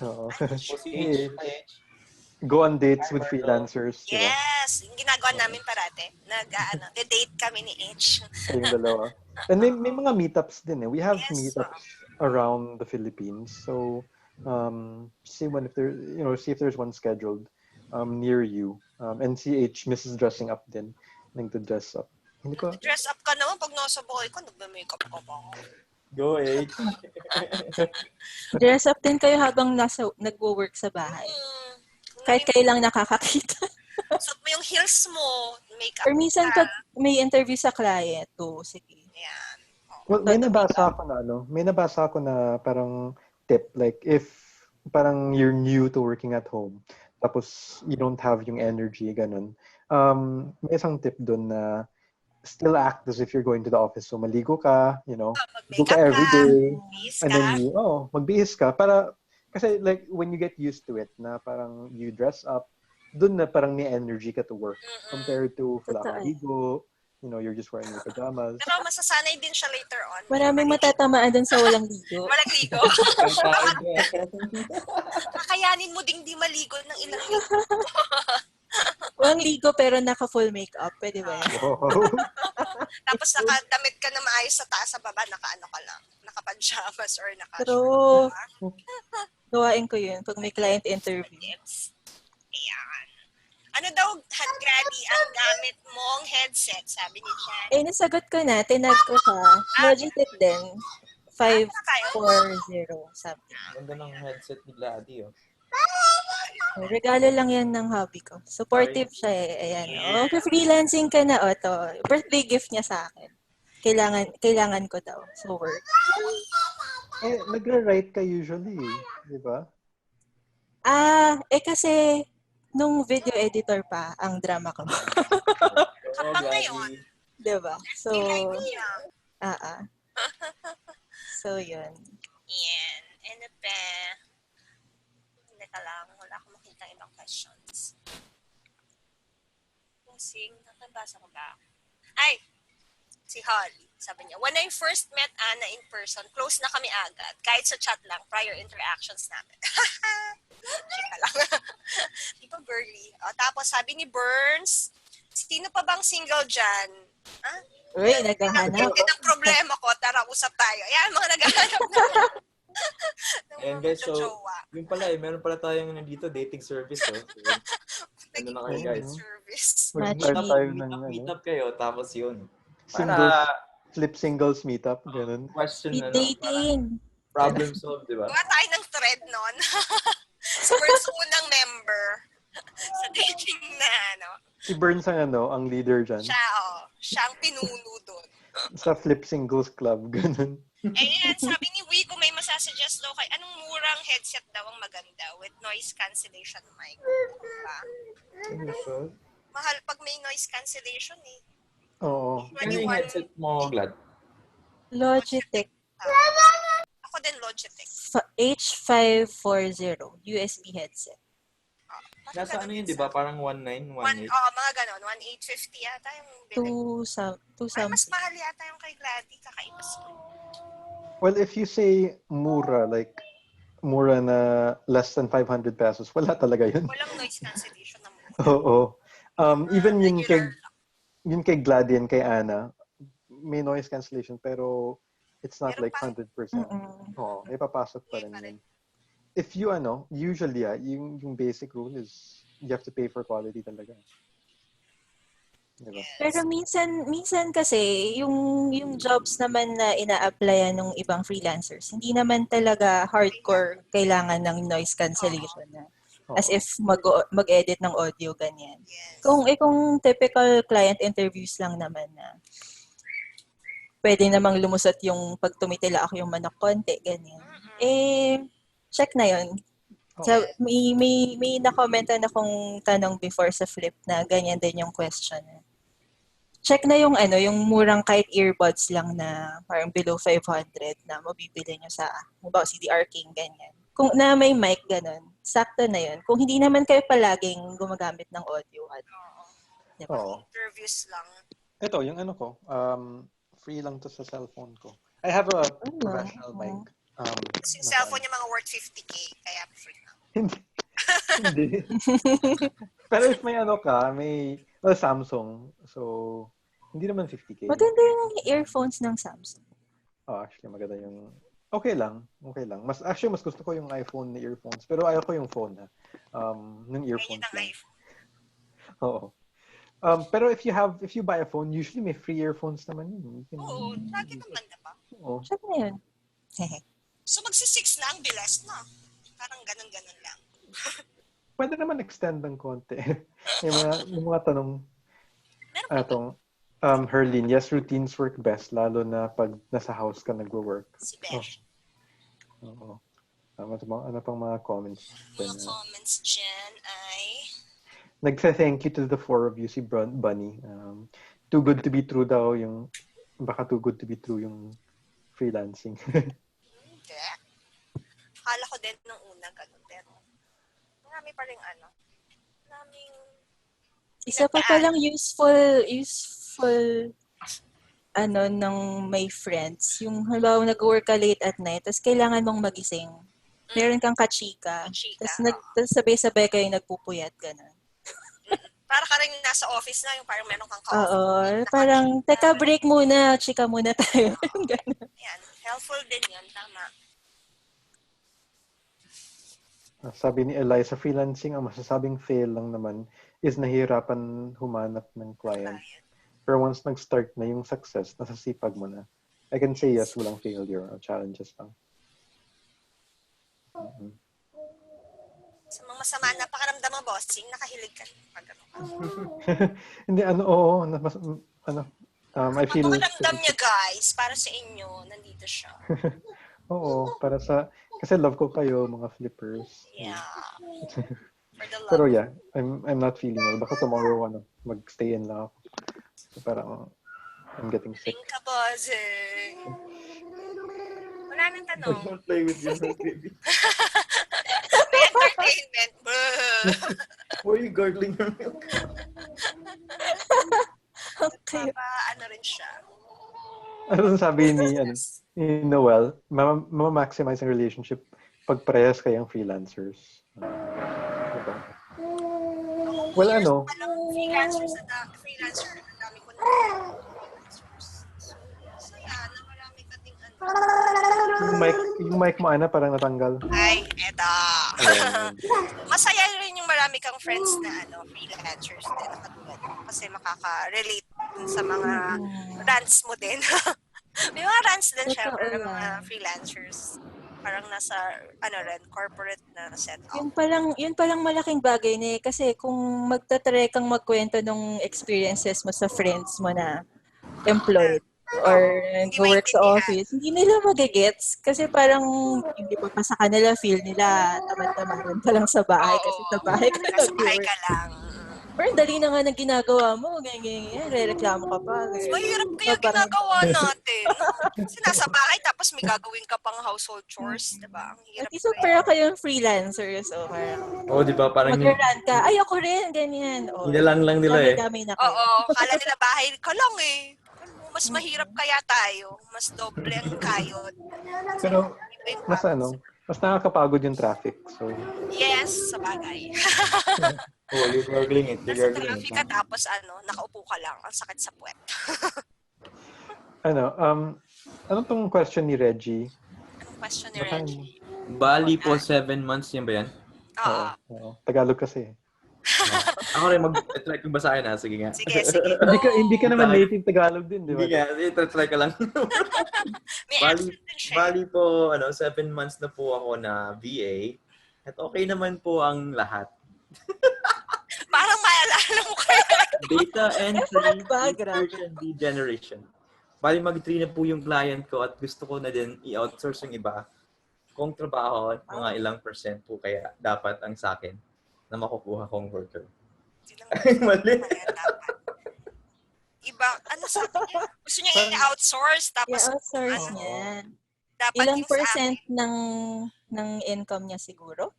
Go on dates with freelancers. Yes! Yung ginagawa namin parate. Nag-date kami ni H. Kayong dalawa. And may mga meetups din We have meetups around the Philippines. So, see if there's one scheduled near you. And si H misses dressing up din. Nag-dress up. Dress up ka naman pag nasa bahay ko, nagbe-makeup ka pa. Go, H. Dress up din kayo habang nagwo-work sa bahay. Kahit kayo lang nakakakita. Suot mo yung heels mo, makeup. Or minsan pag may interview sa client, sige. Yan. Well, may nabasa ako na parang tip, like if parang you're new to working at home, tapos you don't have yung energy, ganun. May isang tip dun na still act as if you're going to the office. So maligo ka, go ka every day, and then magbihis ka para kasi like when you get used to it na parang you dress up, dun na parang may energy ka to work compared to wala kang ligo, you're just wearing your pajamas. Pero masasanay din siya later on. Maraming matatamaan dun sa walang ligo. Walang ligo. Kakayanin mo ding di maligo ng ilang ligo. Walang ligo pero naka-full makeup. Pwede ba yan? Wow. Tapos nakadamit ka na maayos sa taas sa baba, naka-ano ka lang. Naka-pajamas or naka-short. True. Gawain ko yun pag may client interview. Tips. Ayan. Ano daw, Glady, ang gamit mong headset, sabi ni Jan. Eh, nasagot ko na. Tinag ko siya. Logitech din. 540 something. Ganda ng headset ni Glady, oh. Regalo lang yan ng hobby ko. Supportive siya eh. Ayan. Okay, freelancing ka na. O, to. Birthday gift niya sa akin. Kailangan ko daw. So, work. Eh, nagre-write ka usually, di ba? Kasi nung video editor pa ang drama ko. Kapag ngayon. Diba? So, idea. So, yun. Yan. Ano pa? Hindi ka lang. Wala akong makita ibang questions. Pusing. Nakabasa ko ba? Ay! Si Holly. Sabi niya, when I first met Anna in person, close na kami agad. Kahit sa chat lang, prior interactions namin. Chika lang. Di ba, girly? Tapos sabi ni Burns, sino pa bang single dyan? Uy, naghahanap. Hindi ng problema ko. Tara, usap tayo. Ayan, mga naghahanap na. And guys, so, yun pala meron pala tayong nandito, dating service, oh. So, ano na kayo, guys? Service. Mag-start tayo ng Meet up kayo, tapos yun. singles, flip singles meetup, ganun. Question Speed dating. problem solved, di ba? Gawa tayo ng thread nun. First unang member sa dating na, Si Burns ang leader dyan. Siya ang pinuno doon. Sa flip singles club, ganun. Ayan, sabi ni Wee, kung may masasuggest daw kay anong murang headset daw ang maganda with noise cancellation mic. Diba? Mahal pag may noise cancellation eh. Oo. Ano yung headset mo, Glad? Logitech. Ako din Logitech. H540 USB headset. Nasa ano yun, di ba? Parang 1918. Mga ganon. 1850 yata yung bilhin. 2 Ay, mas mahal yata yung kay Glady. Kakaiba sa Well, if you say mura, like mura na less than 500 pesos, wala talaga yun. Walang noise cancellation na mura. Oo. Even yung Regular kay Glady and kay Anna, may noise cancellation pero it's not Meron like pa. 100%. Oo, may papasok pa rin yun. If you usually yung basic rule is you have to pay for quality talaga. Diba? Pero minsan kasi yung jobs naman na ina-applyan ng ibang freelancers, hindi naman talaga hardcore kailangan ng noise cancellation na. As if mag-edit ng audio ganyan. Yes. Kung typical client interviews lang naman na pwede namang lumusot yung pag tumitila ako yung manok konti ganyan. Check na yun. So, may na-commentan akong tanong before sa Flip na ganyan din yung question. Check na yung murang kahit earbuds lang na parang below 500 na mabibili nyo sa CDR King, ganyan. Kung na may mic, ganun, sakto na yun. Kung hindi naman kayo palaging gumagamit ng audio. Diba? Interviews lang. Ito, yung free lang to sa cellphone ko. I have a professional mic. Kasi yung cellphone yung mga worth 50K, kaya free lang. Hindi. Pero if may may Samsung. So, hindi naman 50K. Maganda yung earphones ng Samsung. Actually, maganda yung... Okay lang. Mas gusto ko yung iPhone na earphones. Pero ayaw ko yung phone ng earphones lang. Oo. Pero if you buy a phone, usually may free earphones naman yun. Oo, lagi naman diba? Oo. Check na yun. So magsi-6 na ang bilas, no? Parang ganun-ganun lang. Pwede naman extend ng konti. yung mga tanong. Herlin, yes, routines work best, lalo na pag nasa house ka nagwo-work. Si Besh. Oo. Ano pang mga comments? Mga comments dyan ay... Nagsa-thank you to the four of you, si Bunny. Too good to be true daw baka too good to be true yung freelancing. Hindi. Akala ko din nung una ganun, pero marami pa rin isa pa palang useful ng may friends. Yung halimbawa nag-work ka late at night, tapos kailangan mong magising. Meron kang kachika. Tapos sabay-sabay kayo nagpupuyat, gano'n. Para ka rin nasa office na, yung parang meron kang Oo, ka-office. parang, teka, break muna, chika muna tayo. Ganun. Yan, helpful din yan, tama. Sabi ni Eli, sa freelancing, ang masasabing fail lang naman is nahihirapan humanap ng client. Pero once nag-start na yung success, nasasipag mo na. I can say yes, walang failure or challenges lang. Sa mga masama na pakaramdam mo, bossing, nakahilig ka. Pag ano ka. Hindi, oo. I feel... Pakaramdam niya, guys, para sa inyo, nandito siya. Oo, para sa... Kasi love ko kayo, mga flippers. Yeah. For the love. Pero yeah, I'm not feeling well. Baka tomorrow, mag-stay in lang ako. So parang, I'm getting sick. Think ka, bossing. Wala nang tanong. Don't play with your baby. May entertainment. Why are you gargling your milk? Okay. Ano rin siya. Ano sabi ni Noel, maximize ang relationship pag parehas kayong freelancers. Diba? Well, Freelancers freelancer, ang dami ko na freelancers. So, yan, marami ka ding yung mic mo, Ana, parang natanggal. Ay, eto. Masaya rin yung marami kang friends na freelancers din nakatulad mo kasi makaka-relate dun sa mga rants mo din. May mga rants din syempre ng mga freelancers. Parang nasa corporate na setup. Yun palang malaking bagay na kasi kung magta-try kang magkwento ng experiences mo sa friends mo na employed or go-work sa office, hindi nila magigets kasi parang hindi pa sa kanila feel nila tamad-tamaran pa lang sa bahay kasi sa bahay ka nasa bahay ka lang. Pero dali na nga ng ginagawa mo, ganyan, re-reklamo ka pa. Mahirap kaya ginagawa natin. Kasi nasa bahay tapos may gagawin ka pang household chores, diba? Ang hirap. At least pero kayong freelancers, so parang Diba? Parang mag-run ka, ay ako rin, ganyan. Nilalang lang nila Dami na kayo. Oo, kala nila bahay ka lang eh. Mas mahirap kaya tayo. Mas doble ang kayod. Pero, mas nakakapagod yung traffic. So, yes, sa bagay. you're gargling it. Nasa traffic ka tapos nakaupo ka lang. Ang sakit sa puwet. anong tong question ni Reggie? Anong question ni Reggie? Bali po 7 months yan ba yan? Oo. Tagalog kasi. Ako rin try ko basahin na. Sige nga. Sige. Hindi ka naman native Tagalog din, di ba? Hindi nga. Try ka lang. May accent din siya. Bali po, 7 months na po ako na VA. At okay naman po ang lahat. Parang maalala mo kaya. Data entry, research, and lead generation. Bali mag-3 na po yung client ko at gusto ko na din i-outsource yung iba. Kung trabaho, mga ilang % po kaya dapat ang sa akin na makukuha kong worker. Mali. Iba, sabi niya? Gusto niya i-outsource tapos I-outsource niya. Dapat ilang yung percent ng income niya siguro?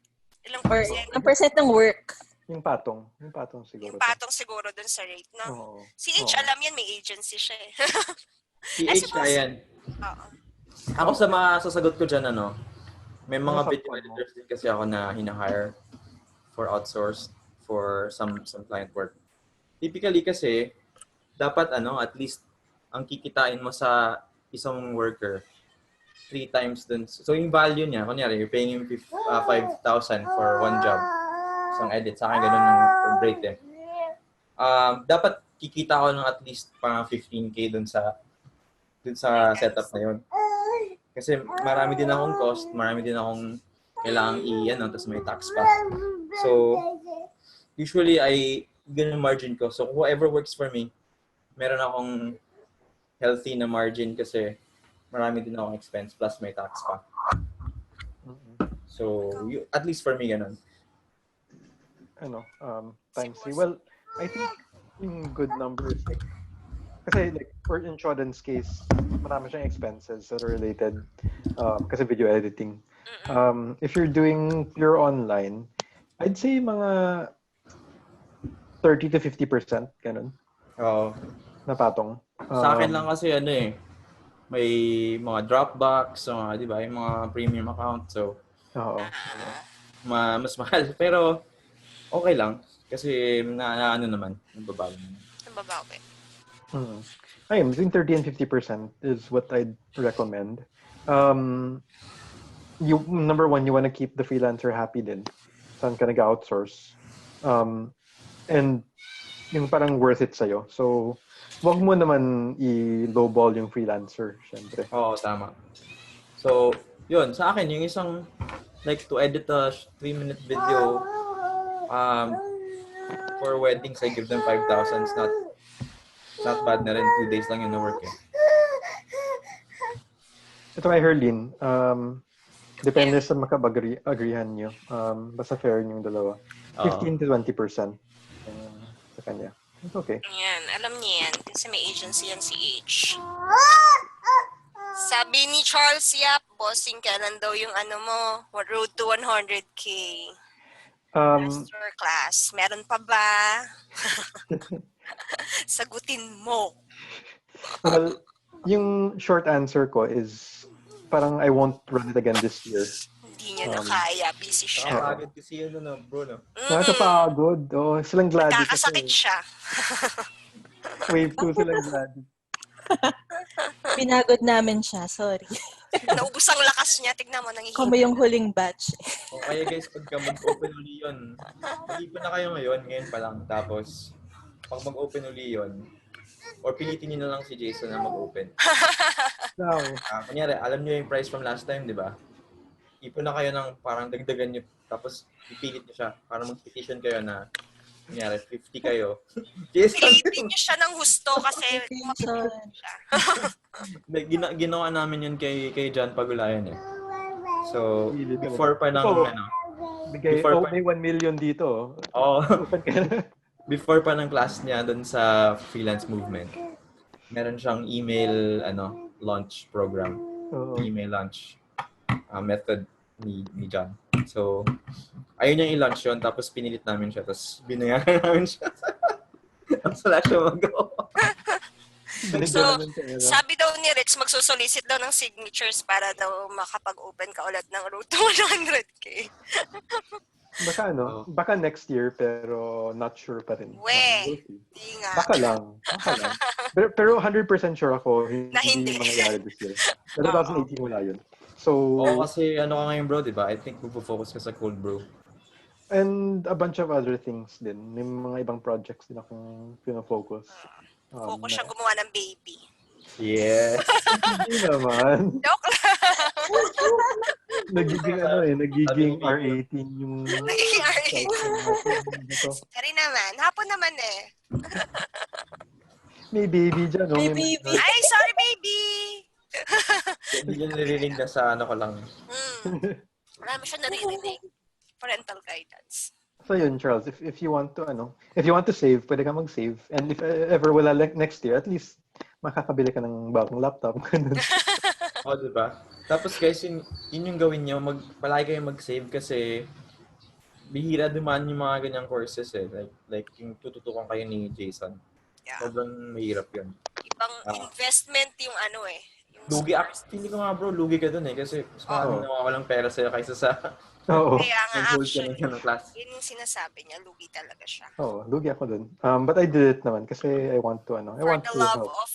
Ilang Or percent? ilang percent ng work? Yung patong siguro. Yung patong siguro dun sa rate, no? Oo. Si H, alam yan, may agency siya eh. Si H na yan. Oo. Ako sa sasagot ko dyan, may mga Ano video editors din kasi ako na hina-hire for outsourced for some client work. Typically kasi, dapat at least ang kikitain mo sa isang worker 3 times dun. So yung value niya, kunyari, you're paying him 5,000 for one job. Isang edit. Sa akin ganun yung rate eh. Dapat kikita ko ng at least parang 15K dun sa setup na yun. Kasi marami din akong cost, marami din akong kailangang tapos may tax pa. So, usually ganun margin ko. So, whoever works for me, meron akong healthy na margin kasi marami din akong expense plus may tax pa. So, at least for me, ganun. Times 3. Well, I think yung good numbers, kasi for in Shoden's case, marami siyang expenses that are related kasi video editing. If you're doing pure online, I'd say mga 30 to 50%, ganun. Oo. Na patong. Sa akin lang kasi may mga Dropbox, di ba, yung mga premium account. So, Oo. mas mahal. Pero, okay lang. Kasi ano naman, nababago naman. Nababawi. Ayun, between 30 and 50% is what I'd recommend. Number one, you want to keep the freelancer happy din. Saan ka nag-outsource. And yung parang worth it sa'yo. So, wag mo naman i-lowball yung freelancer, syempre. Oo, tama. So, yun, sa akin, yung isang, like, to edit a 3-minute video, for weddings, I give them 5,000. It's not bad na rin. 2 days lang yun na work eh. Ito kay Herlin, depende sa makapag-agreehan nyo. Basta fair yung dalawa. 15 to 20% sa kanya. It's okay. Yan, alam niya yan. Kasi may agency yan si H. Sabi ni Charles Yap, bossing kailan daw yung ano mo, road to 100K. Masterclass. Meron pa ba? Sagutin mo. Well, yung short answer ko is parang I won't run it again this year. Hindi niya na kaya. Busy siya. Nakakagad kasi yun, bro, no? Nakakapagod. Silang Glady. Nakakasakit siya. Wave 2 silang Glady. Pinagod namin siya, sorry. Naubos ang lakas niya. Tignan mo, nangihinga. Kamo yung huling batch. O kaya guys, pagka mag-open uli yun, mag-ipan na kayo ngayon pa lang. Tapos, pag mag-open uli yun, or pilitin nyo na lang si Jason na mag-open. Kunyari, alam nyo yung price from last time, di ba? Ipon na kayo ng parang dagdagan nyo, tapos ipilit nyo siya para mag-petition kayo na kunyari, 50 kayo. Pilitin niyo siya ng husto kasi mapipilitin siya. Ginawa namin yun kay John Pagulayan eh. So, before pa ng may 1 million dito. Before pa ng class niya doon sa freelance movement, meron siyang email launch program. Email launch method ni John. So, ayun niyang i-launch yun, tapos pinilit namin siya, tapos binayaran namin siya. Tapos wala siya magawa. So, sabi daw ni Rich, magsusolicit daw ng signatures para daw makapag-open ka ulit ng road to 100K. Baka next year, pero not sure pa rin. Di nga. Baka lang. Pero 100% sure ako, hindi mangyayari this year. 2018 wala yun. So, kasi ka ngayon bro, di ba? I think magpo-focus ka sa cold brew. And a bunch of other things din. May mga ibang projects din akong pinafocus. Focus siyang gumawa ng baby. Yes. Hindi naman. Joke lang. Nagiging R18 yung... Nagiging R18. Sorry naman. Hapon naman eh. May baby dyan. May baby. Ay, sorry baby. Hindi niya naririnig na sa ko lang. Marami siya naririnig. Parental guidance. So yun, Charles, if you want to save, pwede ka mag-save. And if ever wala next year, at least makakabili ka ng bagong laptop. Diba? Tapos guys, yun yung gawin nyo, palagi kayo mag-save kasi bihira dumaan yung mga ganyang courses eh. Like yung tututukan kayo ni Jason. Yeah. Sobrang mahirap yun. Ibang investment yung lugi. Hindi ko nga bro, lugi ka dun eh. Kasi mas maraming nawawalang pera sa'yo kaysa sa... Kaya nga actually, yun yung sinasabi niya, lugi talaga siya. Lugi ako dun. But I did it naman kasi I want to For the love of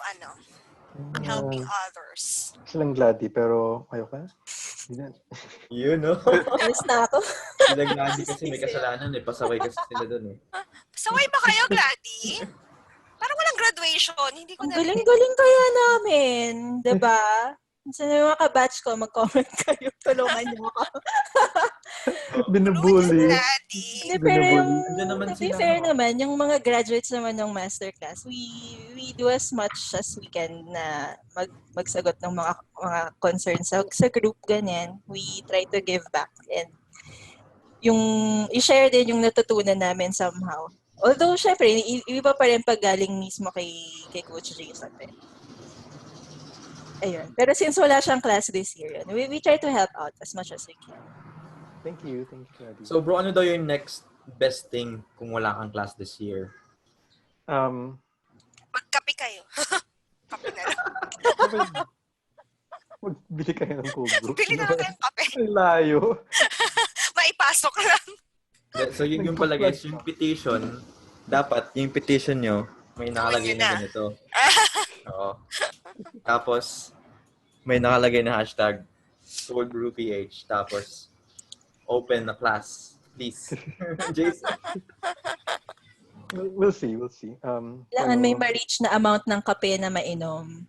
helping others. Silang Glady, pero ayoko na. Yun, no? Alis na ako. Sila Glady kasi may kasalanan eh. Pasaway kasi sila dun eh. Pasaway ba kayo, Glady? Parang walang graduation. Hindi ko na... Galing-galing kaya namin. Diba? Sa mga ka-batch ko, mag-comment kayo. Tulungan niyo ako. Binubully. Hindi, pero yung, to be fair naman, yung mga graduates naman ng masterclass, we do as much as we can na magsagot ng mga concerns sa group, ganyan. We try to give back and yung i-share din yung natutunan namin somehow. Although, syempre, iba pa rin pag galing mismo kay Coach Jason. Ayun. Pero since wala siyang class this year, we try to help out as much as we can. Thank you, Daddy. So bro, ano daw yung next best thing kung wala kang class this year? Magkape kayo. Kape na lang. Magbili kayo ng cold brew. Bili na lang kayong kape. Ang layo. Maipasok lang. So yung pala guys, yung petition, dapat yung petition nyo, may nakalagay na ganito. Oo. Tapos, may nakalagay na hashtag coldbrewph. Tapos, open na class. Please. Jason. We'll see. Kailangan may ma-reach na amount ng kape na mainom.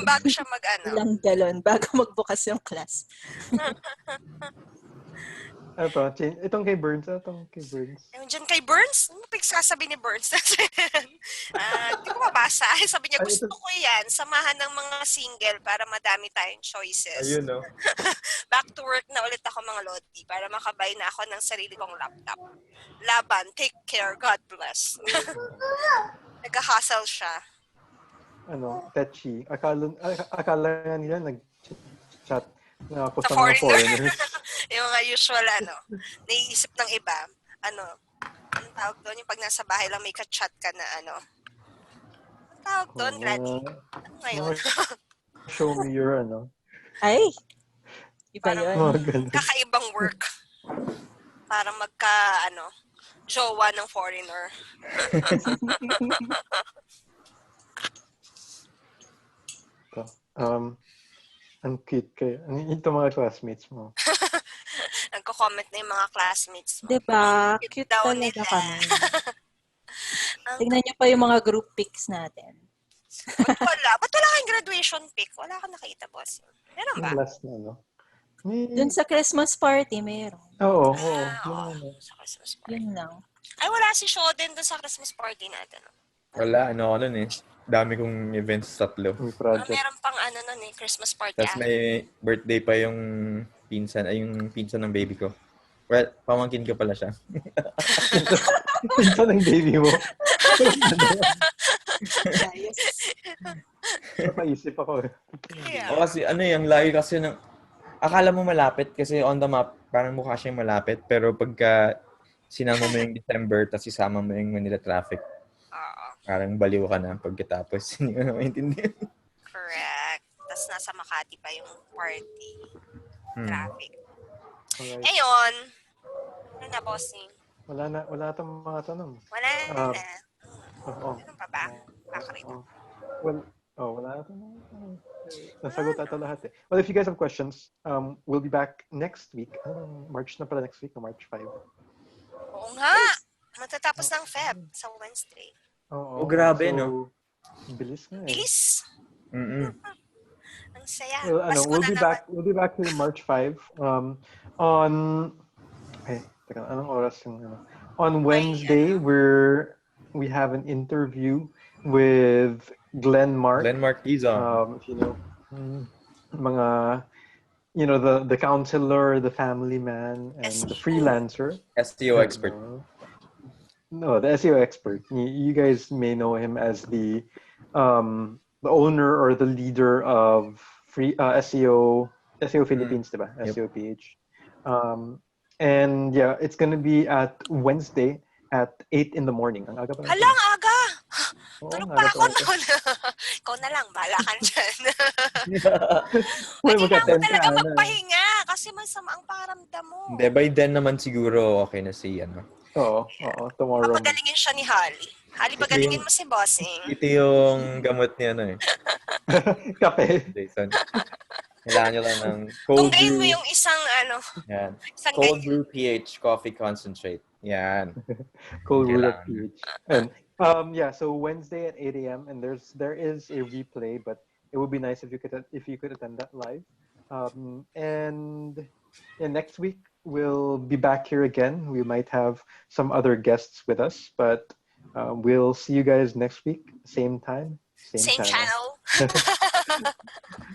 Bago siya Ilang galon bago magbukas yung class. Itong kay Burns. Yung dyan kay Burns? Ano pa sasabi ni Burns? Hindi ko mabasa. Sabi niya, gusto ko yan. Samahan ng mga single para madami tayong choices. Ayun, no? Back to work na ulit ako mga Lodi para makabay na ako ng sarili kong laptop. Laban, take care, God bless. Nag-hustle siya. Tetchy. Akala nga nila nag-chat na ako Sa sa mga foreigners. Yung usual, naiisip ng iba, anong tawag doon? Yung pag nasa bahay lang may ka-chat ka na, anong tawag doon, Glady? Ano ngayon? Show me your, Ay! Iba parang yun. kakaibang work. Para jowa ng foreigner. Ang cute kayo. Ito mga classmates mo. Nagko-comment na yung mga classmates mo. Diba? Cute daw talaga nila. kami. Tingnan niyo pa yung mga group pics natin. Ba't wala kayong graduation pic? Wala ka nakita, boss. Meron ba? Last na, Dun sa Christmas party, meron. Oo. Sa Christmas party. Yun lang. Ay, wala si Shoden dun sa Christmas party natin. Wala, dami kong events, 3. Meron pang Christmas party. Tapos may birthday pa yung pinsan ng baby ko. Well, pamangkin ko pala siya. Pinsan ng baby mo. Ayos. Napaisip ako. Yeah. O kasi yung layo kasi akala mo malapit kasi on the map, parang mukha siyang malapit. Pero pagka sinama mo yung December, tapos isama mo yung Manila traffic, parang baliw ka na pagkatapos. Hindi ko na maintindihan. Correct. Tapos nasa Makati pa yung party. Traffic. Alright. Ayun. Ano na, bossing? Wala itong mga tanong. Wala na. Oo. Ano pa ba? Kakarito. Wala na itong nasagot ata lahat eh. Well, if you guys have questions, we'll be back next week. March na pala next week, March 5. Oo nga. Matatapos ng Feb sa Wednesday. Oo. Grabe, no? Bilis nga eh. Bilis. Mm-mm. Ang saya. Well, we'll be back here March 5. Anong oras yung on Wednesday, we have an interview with Glenn Mark. Glenn Mark Tizon. If you know, mga, the counselor, the family man, and the freelancer. SEO expert. No, the SEO expert. You guys may know him as the owner or the leader of SEO Philippines, diba? Yep. SEO PH. And yeah, it's gonna be at Wednesday at 8 in the morning. Ang aga pa. Halang aga! Tulog pa ako aga. noon. Ikaw na lang, bahala ka dyan. Uy, Kailangan mo magka-10 talaga ka na. magpahinga kasi masama ang pakiramdam mo. Hindi, by then naman siguro okay na si Oo, tomorrow. Papagalingin siya ni Holly. Holly, pagalingin mo si Bossing. Ito yung gamot niya Kape. Jason. Kailangan nyo lang ng Kung cold gain mo brew. yung isang Yan. isang Cold ganyan. brew pH coffee concentrate. Yan. Cold brew Kailangan. PH. And so Wednesday at 8 a.m. and there is a replay, but it would be nice if you could attend that live. And next week we'll be back here again. We might have some other guests with us, but we'll see you guys next week, same time, Same channel.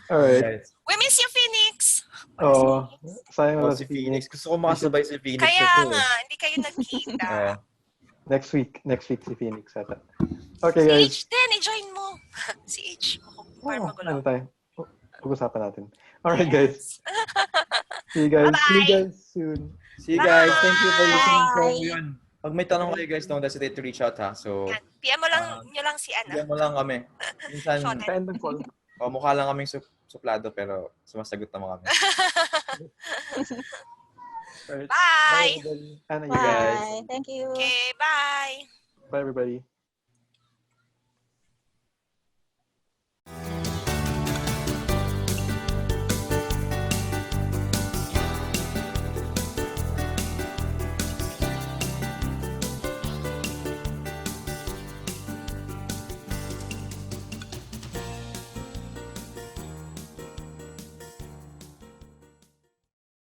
All right. Guys. We miss you, Phoenix. Sayang wala Si si Phoenix. Phoenix. Gusto ko makasabay si Phoenix. Kaya nga, hindi kayo nagkita. Next week si Phoenix ata. Okay, Si guys. H din, i-join mo. Si H. Para magulo. Ano tayo? Pag-usapan natin. All right, guys. See you guys. Bye-bye. See you guys soon. See you guys. Thank you for listening. So, Bye. yun. Pag may tanong kayo guys, don't hesitate to reach out ha. So, Yan. PM mo lang, nyo lang si Anna. bigyan mo lang kami. Minsan, Shoden. Sa end ng call. mukha lang kaming suplado pero sumasagot naman kami. All right. Bye! everybody. Anna, you guys. Bye. Thank you. Okay, bye! Bye, everybody.